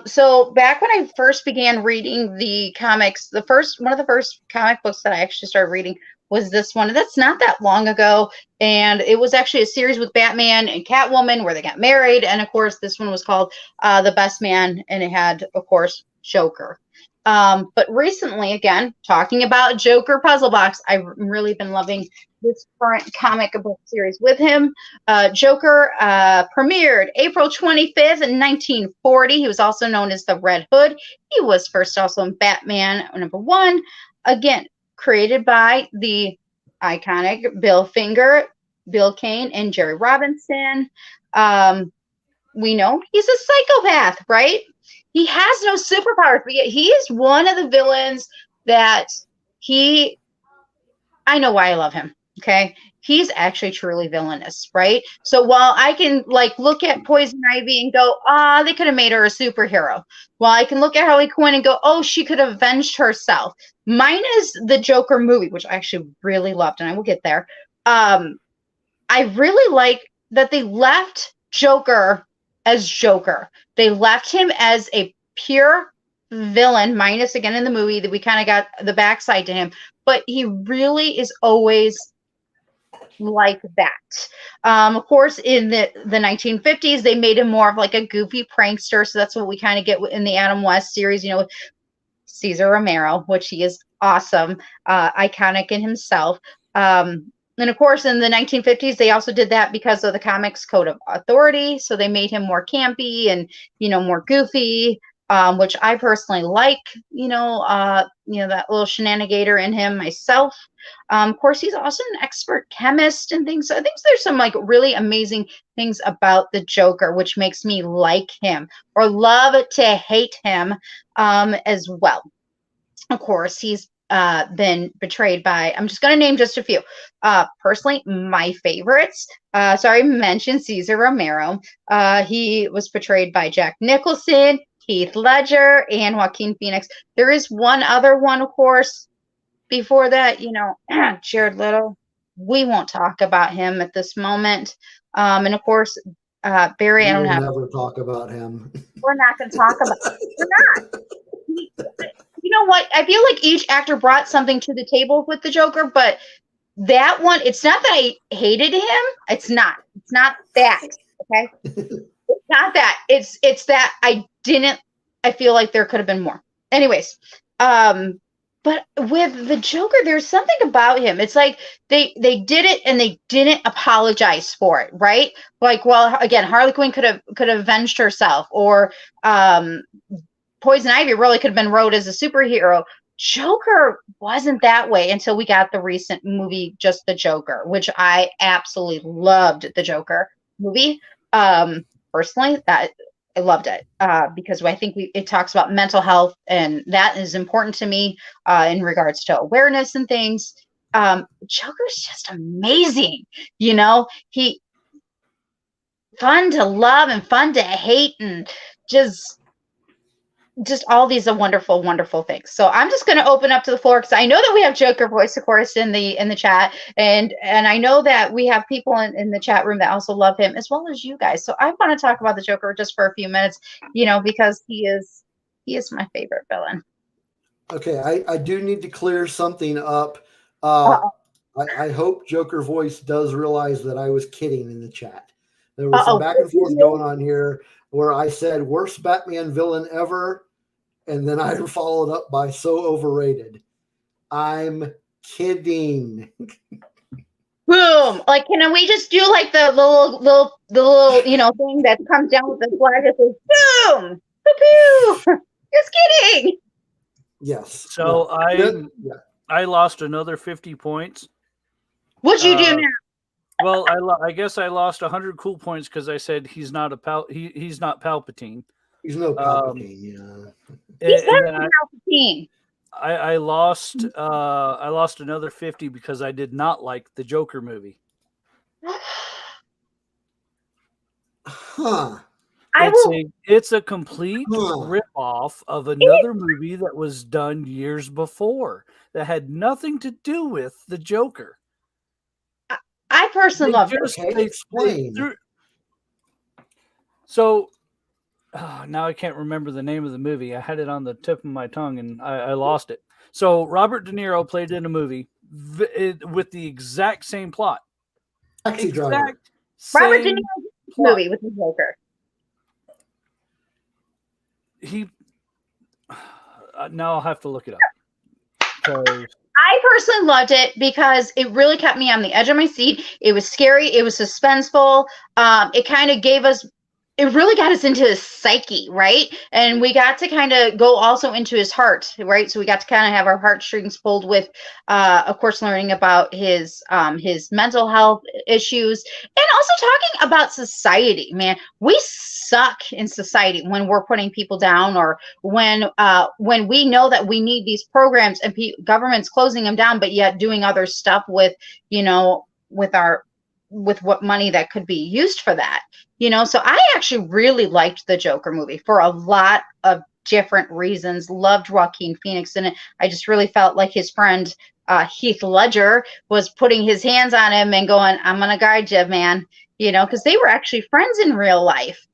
so back when I first began reading the comics, one of the first comic books that I actually started reading was this one. That's not that long ago, and it was actually a series with Batman and Catwoman where they got married, and of course this one was called The Best Man, and it had, of course, Joker. But recently, again, talking about Joker Puzzle Box, I've really been loving this current comic book series with him. Joker premiered April 25th in 1940. He was also known as the Red Hood. He was first also in Batman #1. Again, created by the iconic Bill Finger, Bill Kane, and Jerry Robinson. We know he's a psychopath, right? He has no superpowers, but yet he is one of the villains that I know why I love him. Okay. He's actually truly villainous, right? So while I can look at Poison Ivy and go, they could have made her a superhero. While I can look at Harley Quinn and go, oh, she could have avenged herself. Mine is the Joker movie, which I actually really loved, and I will get there. I really like that they left Joker as Joker. They left him as a pure villain, minus again in the movie that we kind of got the backside to him, but he really is always like that. Of course, in the 1950s, they made him more of like a goofy prankster, so that's what we kind of get in the Adam West series, with Cesar Romero, which he is awesome, iconic in himself. And of course, in the 1950s, they also did that because of the Comics Code of Authority. So they made him more campy and, more goofy, which I personally like, that little shenanigator in him myself. Of course, he's also an expert chemist and things. So I think there's some really amazing things about the Joker, which makes me like him or love to hate him as well. Of course, he's been betrayed by, I'm just going to name just a few. Personally, my favorites. So I mentioned Cesar Romero. He was portrayed by Jack Nicholson, Heath Ledger, and Joaquin Phoenix. There is one other one, of course. Before that, Jared Leto. We won't talk about him at this moment. And of course, Barry, I don't have. We'll never talk about him. We're not going to talk about him. We're not. You know what? I feel like each actor brought something to the table with the Joker, but that one, it's not that I hated him. It's not that. Okay. It's not that. It's that I feel like there could have been more. Anyways, but with the Joker, there's something about him. It's like they did it and they didn't apologize for it, right? Again, Harley Quinn could have avenged herself, or Poison Ivy really could have been wrote as a superhero. Joker wasn't that way until we got the recent movie, Just the Joker, which I absolutely loved. The Joker movie. Personally, that I loved it because I think it talks about mental health, and that is important to me in regards to awareness and things. Joker's just amazing. He fun to love and fun to hate, and just all these are wonderful, wonderful things. So I'm just going to open up to the floor because I know that we have Joker Voice, of course, in the chat, and I know that we have people in the chat room that also love him as well as you guys. So I want to talk about the Joker just for a few minutes, because he is my favorite villain. Okay, I do need to clear something up. I hope Joker Voice does realize that I was kidding in the chat. There was some back and forth going on here where I said worst Batman villain ever, and then I followed up by so overrated. I'm kidding. Boom! Can we just do the little thing that comes down with the flag that says boom? Pew pew! Just kidding. Yes. So No. I lost another 50 points. What'd you do now? Well, I guess I lost 100 cool points because I said he's not he's not Palpatine. He's no Palpatine. Yeah. He's And better then than Palpatine. I lost another 50 because I did not like the Joker movie. Huh. It's a complete ripoff of another movie that was done years before that had nothing to do with the Joker. I personally love it. Okay, explain. So now I can't remember the name of the movie. I had it on the tip of my tongue and I lost it. So Robert De Niro played in a movie with the exact same plot. Taxi Driver. Robert De Niro's movie with the Joker. Now I'll have to look it up. I personally loved it because it really kept me on the edge of my seat. It was scary. It was suspenseful. It kind of gave us, it really got us into his psyche, right? And we got to kind of go also into his heart, right? So we got to kind of have our heartstrings pulled with, of course, learning about his mental health issues and also talking about society, man. We suck in society when we're putting people down or when we know that we need these programs and government's closing them down, but yet doing other stuff with, with what money that could be used for that. So I actually really liked the Joker movie for a lot of different reasons. Loved Joaquin Phoenix in it. I just really felt like his friend Heath Ledger was putting his hands on him and going, "I'm gonna guide you, man," because they were actually friends in real life.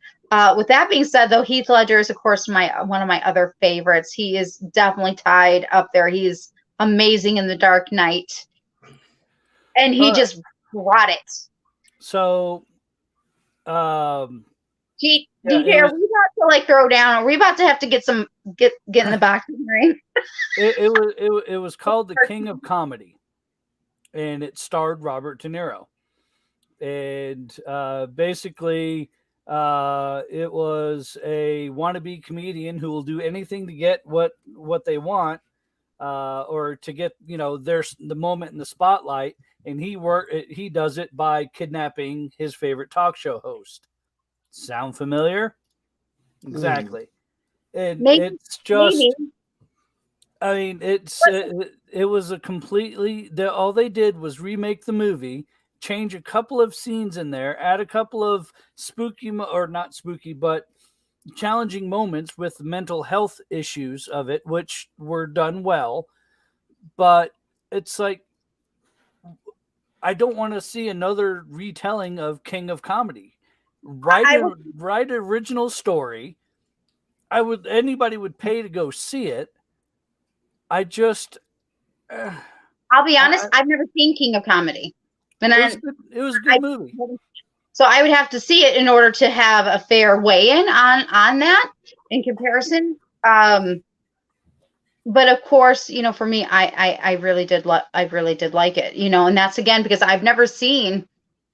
With that being said, though, Heath Ledger is, of course, one of my other favorites. He is definitely tied up there. He's amazing in The Dark Knight, and he just brought it. So, DJ, are we about to throw down? Are we about to have to get in the boxing ring? It was called The King of Comedy, and it starred Robert De Niro, and basically, it was a wannabe comedian who will do anything to get what they want, or to get the moment in the spotlight. And he does it by kidnapping his favorite talk show host. Sound familiar? Exactly. It's just, I mean, it was a completely, all they did was remake the movie, change a couple of scenes in there, add a couple of not spooky, but challenging moments with mental health issues of it, which were done well. But it's like, I don't want to see another retelling of King of Comedy. Write original story. Anybody would pay to go see it. I'll be honest, I've never seen King of Comedy. And it was a good movie. So I would have to see it in order to have a fair weigh-in on that in comparison. But of course, for me, I really did like it, and that's again because I've never seen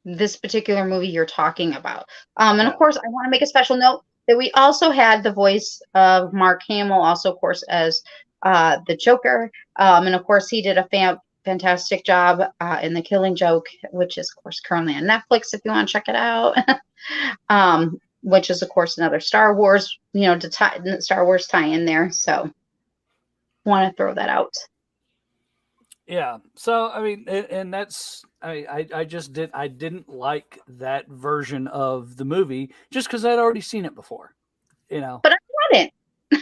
this particular movie you're talking about. And of course, I want to make a special note that we also had the voice of Mark Hamill, also of course as the Joker, and of course he did a fantastic job in The Killing Joke, which is of course currently on Netflix if you want to check it out. Which is of course another Star Wars, Star Wars tie-in there. So want to throw that out. Yeah. So I mean, and that's I didn't like that version of the movie just because I'd already seen it before, But I hadn't, and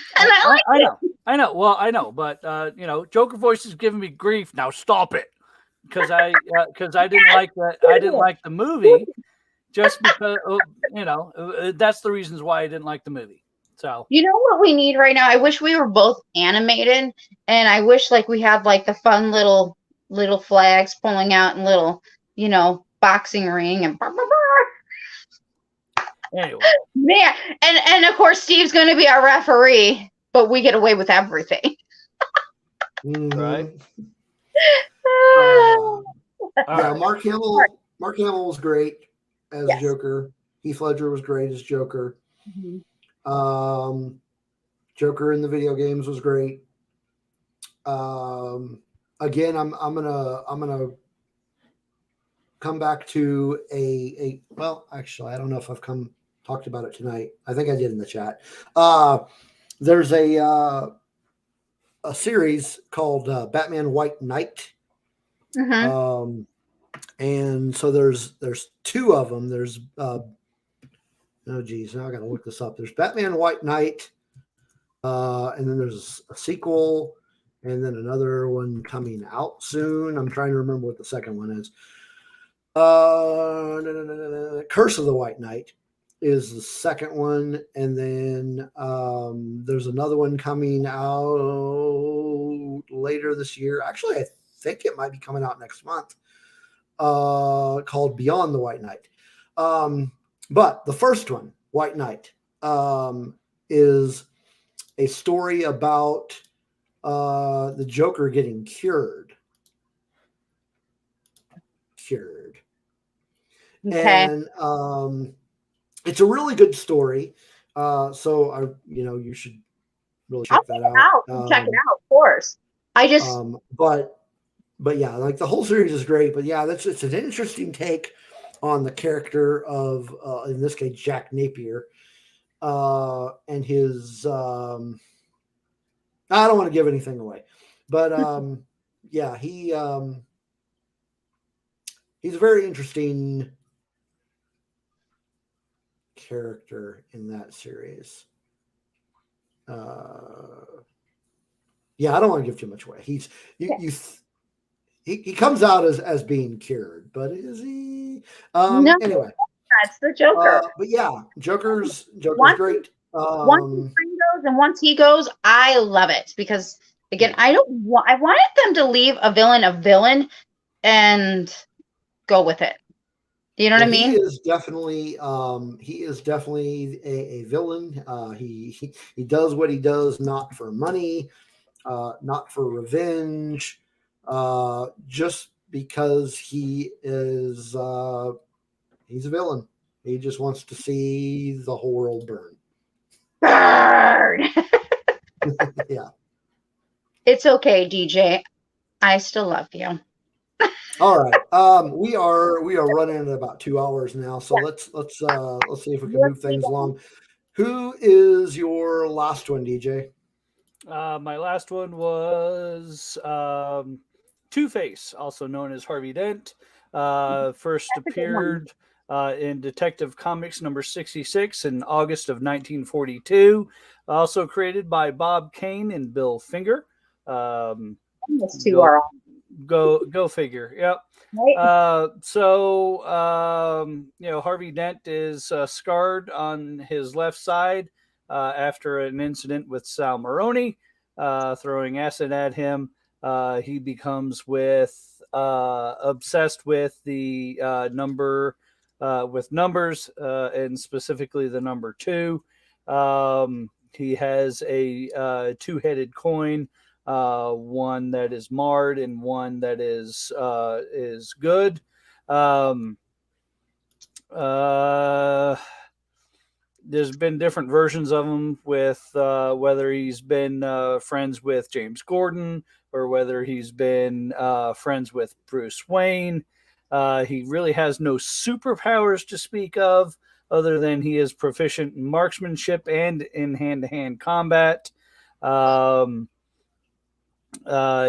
I know. Well, I know, but Joker voice is giving me grief now. Stop it, because I didn't like that. I didn't like the movie just because that's the reasons why I didn't like the movie. So what we need right now? I wish we were both animated, and I wish we had the fun little flags pulling out and little boxing ring and anyway. Man, and of course Steve's going to be our referee, but we get away with everything. Right. Yeah, Mark Hamill was great as Joker. Heath Ledger was great as Joker. Mm-hmm. Joker in the video games was great. Again, I'm gonna come back to a well, actually, I don't know if I've talked about it tonight. I think I did in the chat. There's a series called Batman White Knight. Mm-hmm. And so there's two of them. There's oh geez, now I got to look this up. There's Batman White Knight, and then there's a sequel, and then another one coming out soon. I'm trying to remember what the second one is. Curse of the White Knight is the second one, and then there's another one coming out later this year. Actually, I think it might be coming out next month. Called Beyond the White Knight. But the first one, White Knight, is a story about the Joker getting cured. Okay. And it's a really good story. So you should really check that out. Check it out, of course. I just but yeah, like the whole series is great. But yeah, it's an interesting take on the character of in this case Jack Napier, and his I don't want to give anything away, but yeah, he's a very interesting character in that series. Yeah, I don't want to give too much away. He comes out as being cured, but is he? no, Anyway, that's the Joker. but yeah, Joker's great. Once his friend goes and once he goes, I love it because again, I wanted them to leave a villain and go with it. You know what I mean? He is definitely a villain. He does what he does not for money, not for revenge, just because he is he's a villain. He just wants to see the whole world burn. Burn. Yeah. It's okay, DJ. I still love you. All right. We are running at about 2 hours now, so let's see if we can move things along. Who is your last one, DJ? My last one was Two-Face, also known as Harvey Dent. First appeared in Detective Comics number 66 in August of 1942. Also created by Bob Kane and Bill Finger. Go figure. Yep. Right. Harvey Dent is scarred on his left side after an incident with Sal Maroni throwing acid at him. He becomes obsessed with the with numbers and specifically the number 2. He has a two-headed coin. One that is marred and one that is good. There's been different versions of him with whether he's been friends with James Gordon or whether he's been friends with Bruce Wayne. He really has no superpowers to speak of other than he is proficient in marksmanship and in hand-to-hand combat.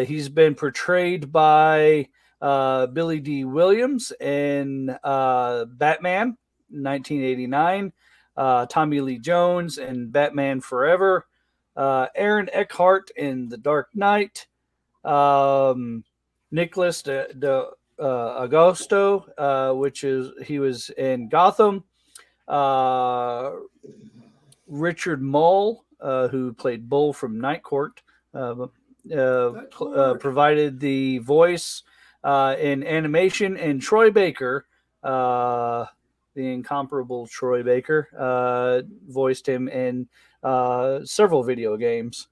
He's been portrayed by Billy D. Williams in Batman 1989, Tommy Lee Jones in Batman Forever, Aaron Eckhart in The Dark Knight, Nicholas de Agosto, he was in Gotham, Richard Mull, who played Bull from Night Court, provided the voice in animation, and Troy Baker, the incomparable Troy Baker, voiced him in several video games.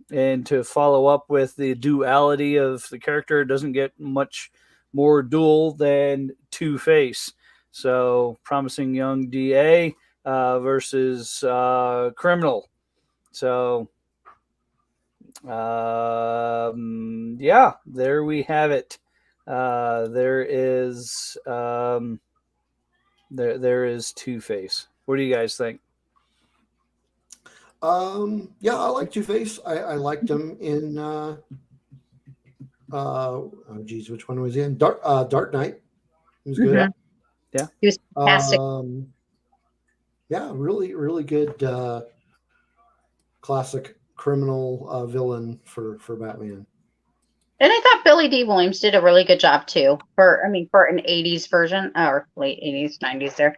And to follow up with the duality of the character, it doesn't get much more dual than Two-Face. So, promising young DA versus criminal. So, Yeah, there we have it. There is there is Two-Face. What do you guys think? Yeah, I like Two-Face. I liked him in oh geez, which one was he in? Dark Knight. He was good. Mhm. Yeah. He was fantastic. Yeah, really, really good classic criminal villain for Batman. And I thought Billy D. Williams did a really good job too. For an '80s version or late '80s, '90s there.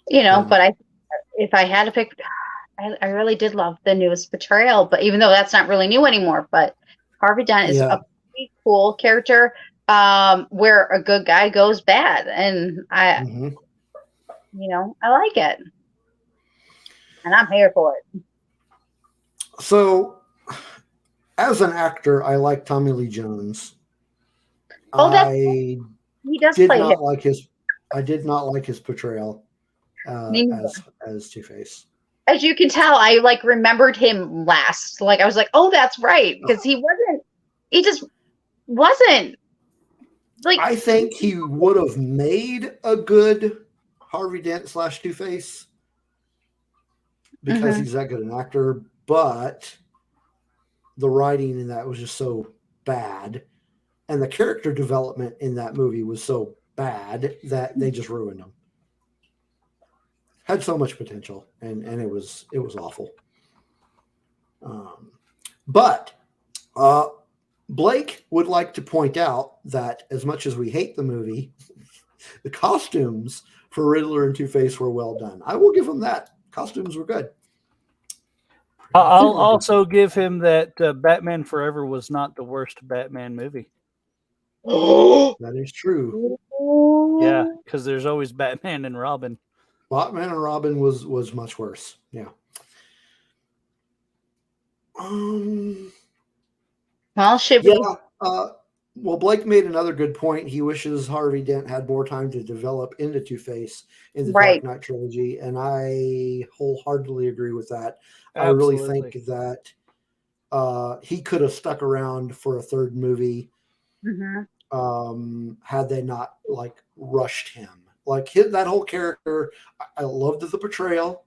Yeah. But if I had to pick, I really did love the newest portrayal. But even though that's not really new anymore, but Harvey Dent is Yeah. a pretty cool character, where a good guy goes bad, and hmm I like it, and I'm here for it. So, as an actor, I like Tommy Lee Jones. Oh, I he does did play him. not like his. I did not like his portrayal Me neither. as Two-Face. As you can tell, I remembered him last. Like I was like, oh, that's right, because he just wasn't like. I think he would have made a good Harvey Dent / Two-Face because Mhm. he's that good an actor, but the writing in that was just so bad, and the character development in that movie was so bad that they just ruined him. Had so much potential, and it was awful. But Blake would like to point out that as much as we hate the movie, the costumes for Riddler and Two-Face were well done. I will give him that. Costumes were good. I'll also give him that Batman Forever was not the worst Batman movie. That is true. Yeah, because there's always Batman and Robin. Batman and Robin was much worse. Yeah. Well, should we? Well, Blake made another good point. He wishes Harvey Dent had more time to develop into Two-Face in the Right. Dark Knight trilogy, and I wholeheartedly agree with that. Absolutely. I really think that he could have stuck around for a third movie had they not rushed him. That whole character, I loved the portrayal.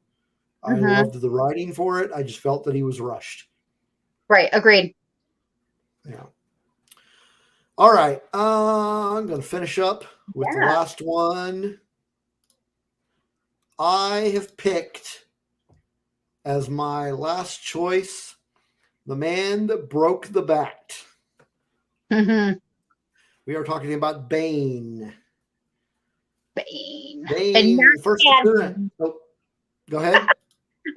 I loved the writing for it. I just felt that he was rushed. Right. Agreed. Yeah. All right. I'm going to finish up with the last one. I have picked as my last choice the man that broke the bat. We are talking about Bane. Bane. First appearance. Oh, go ahead.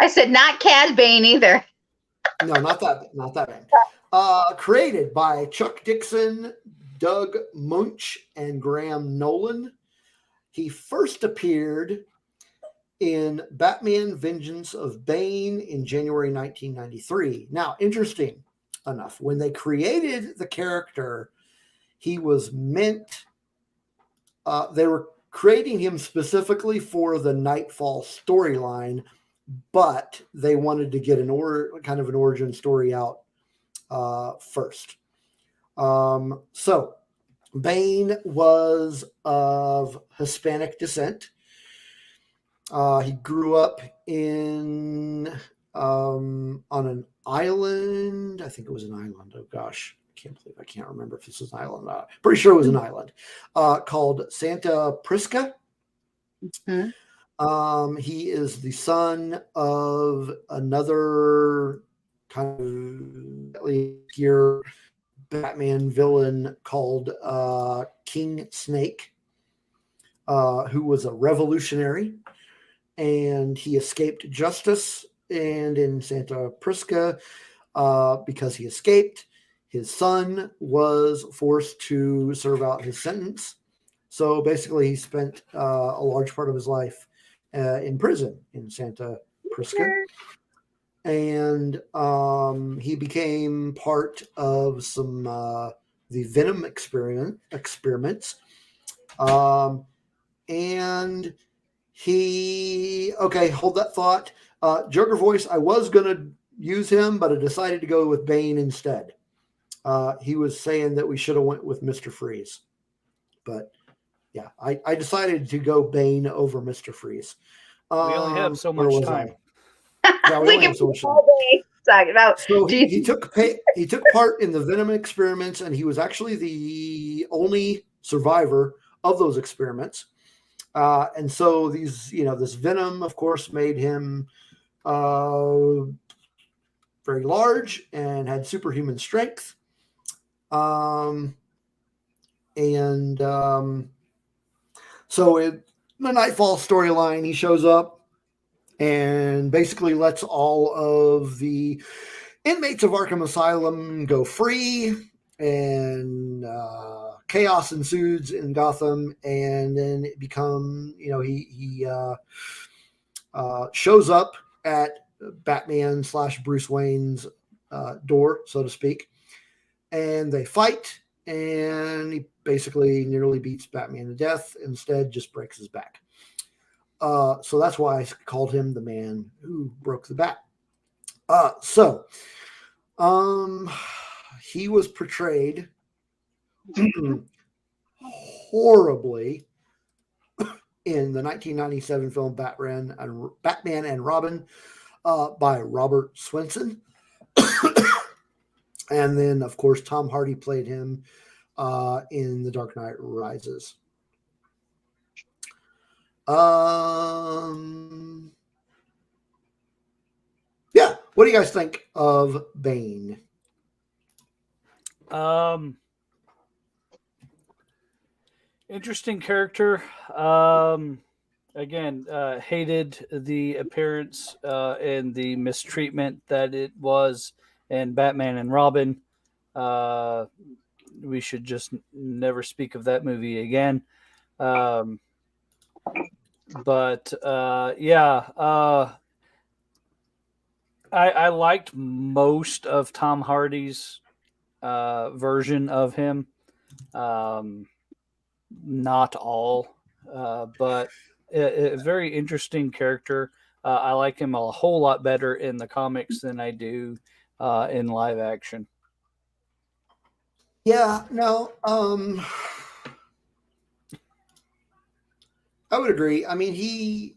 I said not Cad Bane either. No, not that Bane. Created by Chuck Dixon, Doug Munch, and Graham Nolan. He first appeared in Batman Vengeance of Bane in January 1993. Now, interesting enough, when they created the character, he was meant, they were creating him specifically for the Nightfall storyline, but they wanted to get kind of an origin story out first. So Bane was of Hispanic descent. He grew up on an island. I think it was an island. Oh gosh, I can't remember if this was an island or not. Pretty sure it was an island called Santa Prisca. He is the son of another kind of here Batman villain called King Snake, who was a revolutionary, and he escaped justice. And in Santa Prisca, because he escaped, his son was forced to serve out his sentence. So basically, he spent a large part of his life in prison in Santa Prisca. And he became part of some the Venom experiments. And hold that thought. Joker voice, I was going to use him, but I decided to go with Bane instead. He was saying that we should have went with Mr. Freeze, but yeah, I decided to go Bane over Mr. Freeze. We only have so Where much was time. Yeah, we We only can have so much time. all day talking about. So Do you he took part in the Venom experiments, and he was actually the only survivor of those experiments. And so this Venom, of course, made him very large and had superhuman strength. So in the Nightfall storyline, he shows up and basically lets all of the inmates of Arkham Asylum go free, and chaos ensues in Gotham. And then it becomes, he shows up at Batman / Bruce Wayne's door, so to speak, and they fight, and he basically nearly beats Batman to death. Instead, just breaks his back. So that's why I called him the man who broke the bat. He was portrayed horribly in the 1997 film Batman and Robin by Robert Swenson. And then, of course, Tom Hardy played him in The Dark Knight Rises. Yeah. What do you guys think of Bane? Interesting character. Again, hated the appearance and the mistreatment that it was in Batman and Robin. We should just never speak of that movie again. I liked most of Tom Hardy's version of him. Not all, but a very interesting character. I like him a whole lot better in the comics than I do in live action. Yeah, no, I would agree. I mean,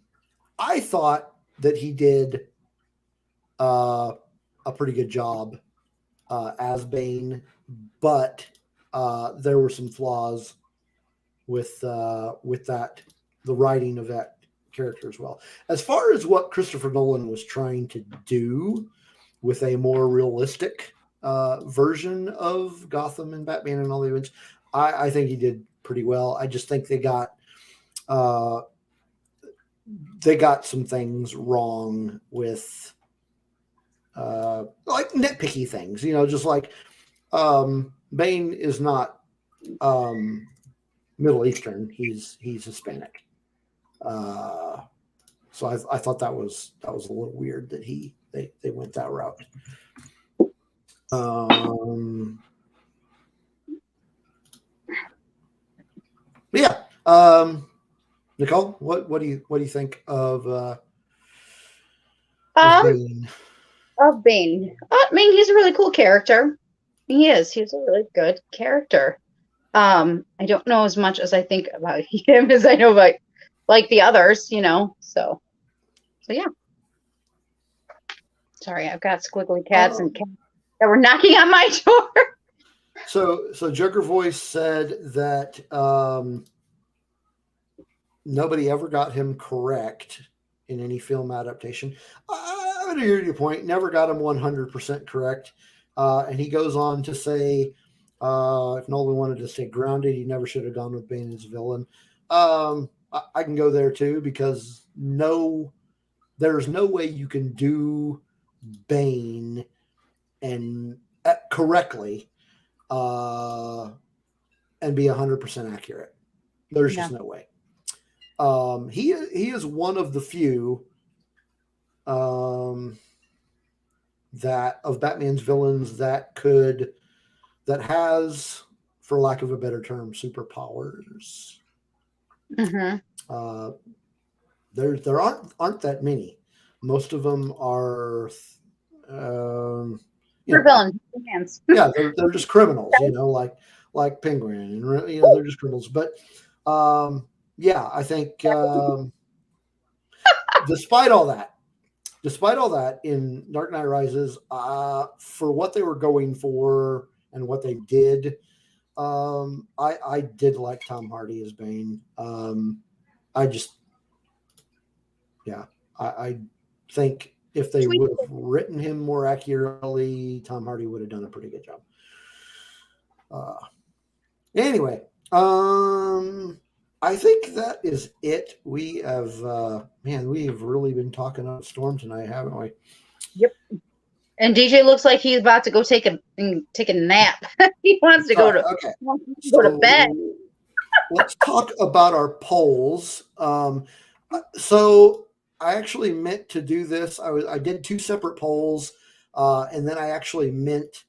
I thought that he did a pretty good job as Bane, but there were some flaws with the writing of that character as well. As far as what Christopher Nolan was trying to do with a more realistic version of Gotham and Batman and all the events, I think he did pretty well. I just think they got some things wrong with like nitpicky things, just like Bane is not Middle Eastern. He's Hispanic. So I thought that was a little weird that they went that route. Yeah. Nicole, what do you think of Bane? Of Bane? I mean, he's a really cool character. He is. He's a really good character. I don't know as much as I think about him as I know about like the others, So yeah. Sorry, I've got squiggly cats and cats that were knocking on my door. So Joker Voice said that nobody ever got him correct in any film adaptation. I would agree to your point. Never got him 100% correct. And he goes on to say, if Nolan wanted to stay grounded, he never should have gone with Bane as a villain. I can go there too, because there's no way you can do Bane and correctly and be 100% accurate. There's just no way. He is one of the few that of Batman's villains that has, for lack of a better term, superpowers. Mm-hmm. There aren't that many. Most of them are you know, villains. Hands. yeah, they're just criminals, you know, like Penguin, and you know, they're just criminals. But yeah, I think despite all that, in Dark Knight Rises, for what they were going for and what they did, I did like Tom Hardy as Bane. I think if they would have written him more accurately, Tom Hardy would have done a pretty good job. Anyway, I think that is it. We have, we have really been talking up a storm tonight, haven't we? Yep. And DJ looks like he's about to go take a nap. He wants to go to bed. Let's talk about our polls. So I actually meant to do this. I did 2 separate polls, and then I actually meant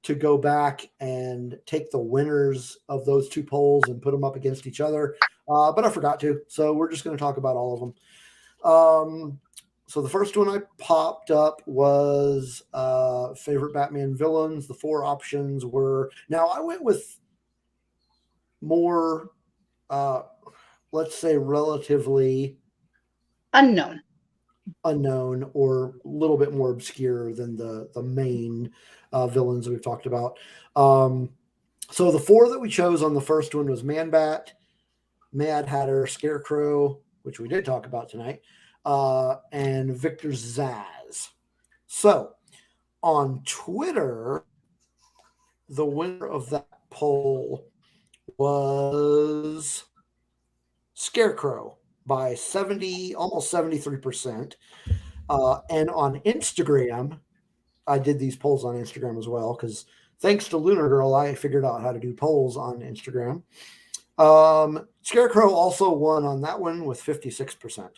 to go back and take the winners of those 2 polls and put them up against each other, but I forgot to. So we're just going to talk about all of them. So the first one I popped up was favorite Batman villains. The 4 options were, now I went with more, let's say, relatively Unknown or a little bit more obscure than the main villains we've talked about. So the 4 that we chose on the first one was Man-Bat, Mad Hatter, Scarecrow, which we did talk about tonight, and Victor Zsasz. So on Twitter, the winner of that poll was Scarecrow by almost 73%. And on Instagram, I did these polls on Instagram as well, because thanks to Lunar Girl, I figured out how to do polls on Instagram. Scarecrow also won on that one with 56%.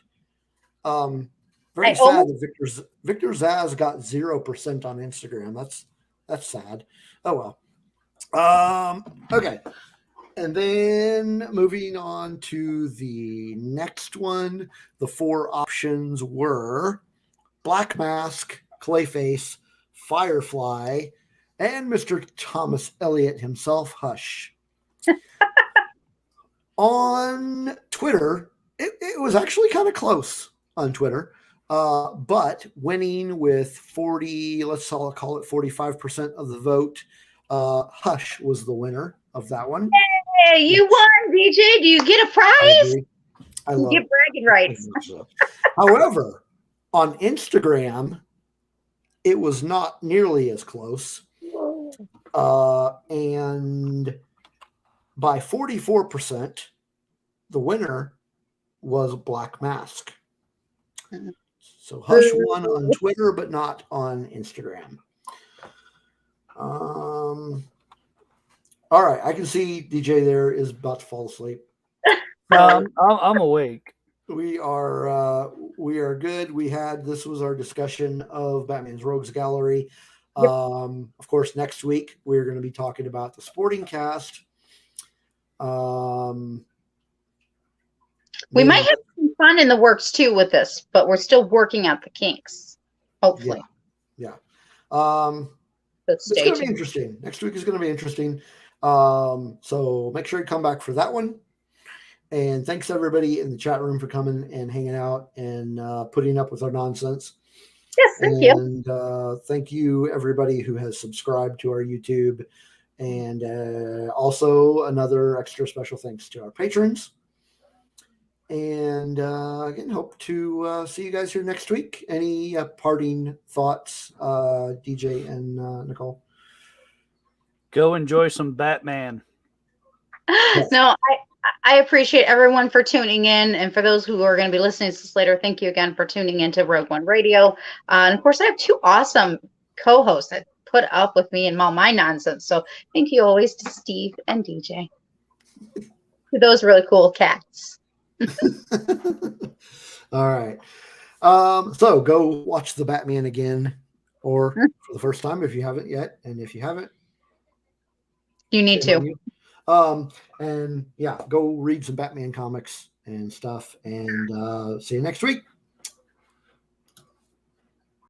Very sad that Victor Zsasz got 0% on Instagram. That's sad. Oh well. Okay. And then moving on to the next one, the 4 options were Black Mask, Clayface, Firefly, and Mr. Thomas Elliot himself, Hush. On Twitter, it was actually kind of close on Twitter, but winning with 40, let's call it 45% of the vote, Hush was the winner of that one. Hey, you won, DJ. Do you get a prize? You get bragging rights. However, on Instagram, it was not nearly as close. And by 44%, the winner was Black Mask. So Hush won on Twitter, but not on Instagram. All right, I can see DJ there is about to fall asleep. I'm awake. We are good. This was our discussion of Batman's Rogues Gallery. Yep. Of course, next week we're going to be talking about the sporting cast. We might have some fun in the works too with this, but we're still working out the kinks. Hopefully. Yeah. It's going to be interesting. Next week is going to be interesting. So make sure you come back for that one. And thanks everybody in the chat room for coming and hanging out and putting up with our nonsense. Yes, thank you. And thank you everybody who has subscribed to our YouTube. And also another extra special thanks to our patrons. And again, hope to see you guys here next week. Any parting thoughts, DJ and Nicole? Go enjoy some Batman. Yes. No, I appreciate everyone for tuning in. And for those who are going to be listening to this later, thank you again for tuning into Rogue One Radio. And of course, I have 2 awesome co-hosts that put up with me and all my nonsense. So thank you always to Steve and DJ. To those really cool cats. All right. So go watch the Batman again, or for the first time if you haven't yet. And if you haven't, you need to. And yeah, go read some Batman comics and stuff. And see you next week.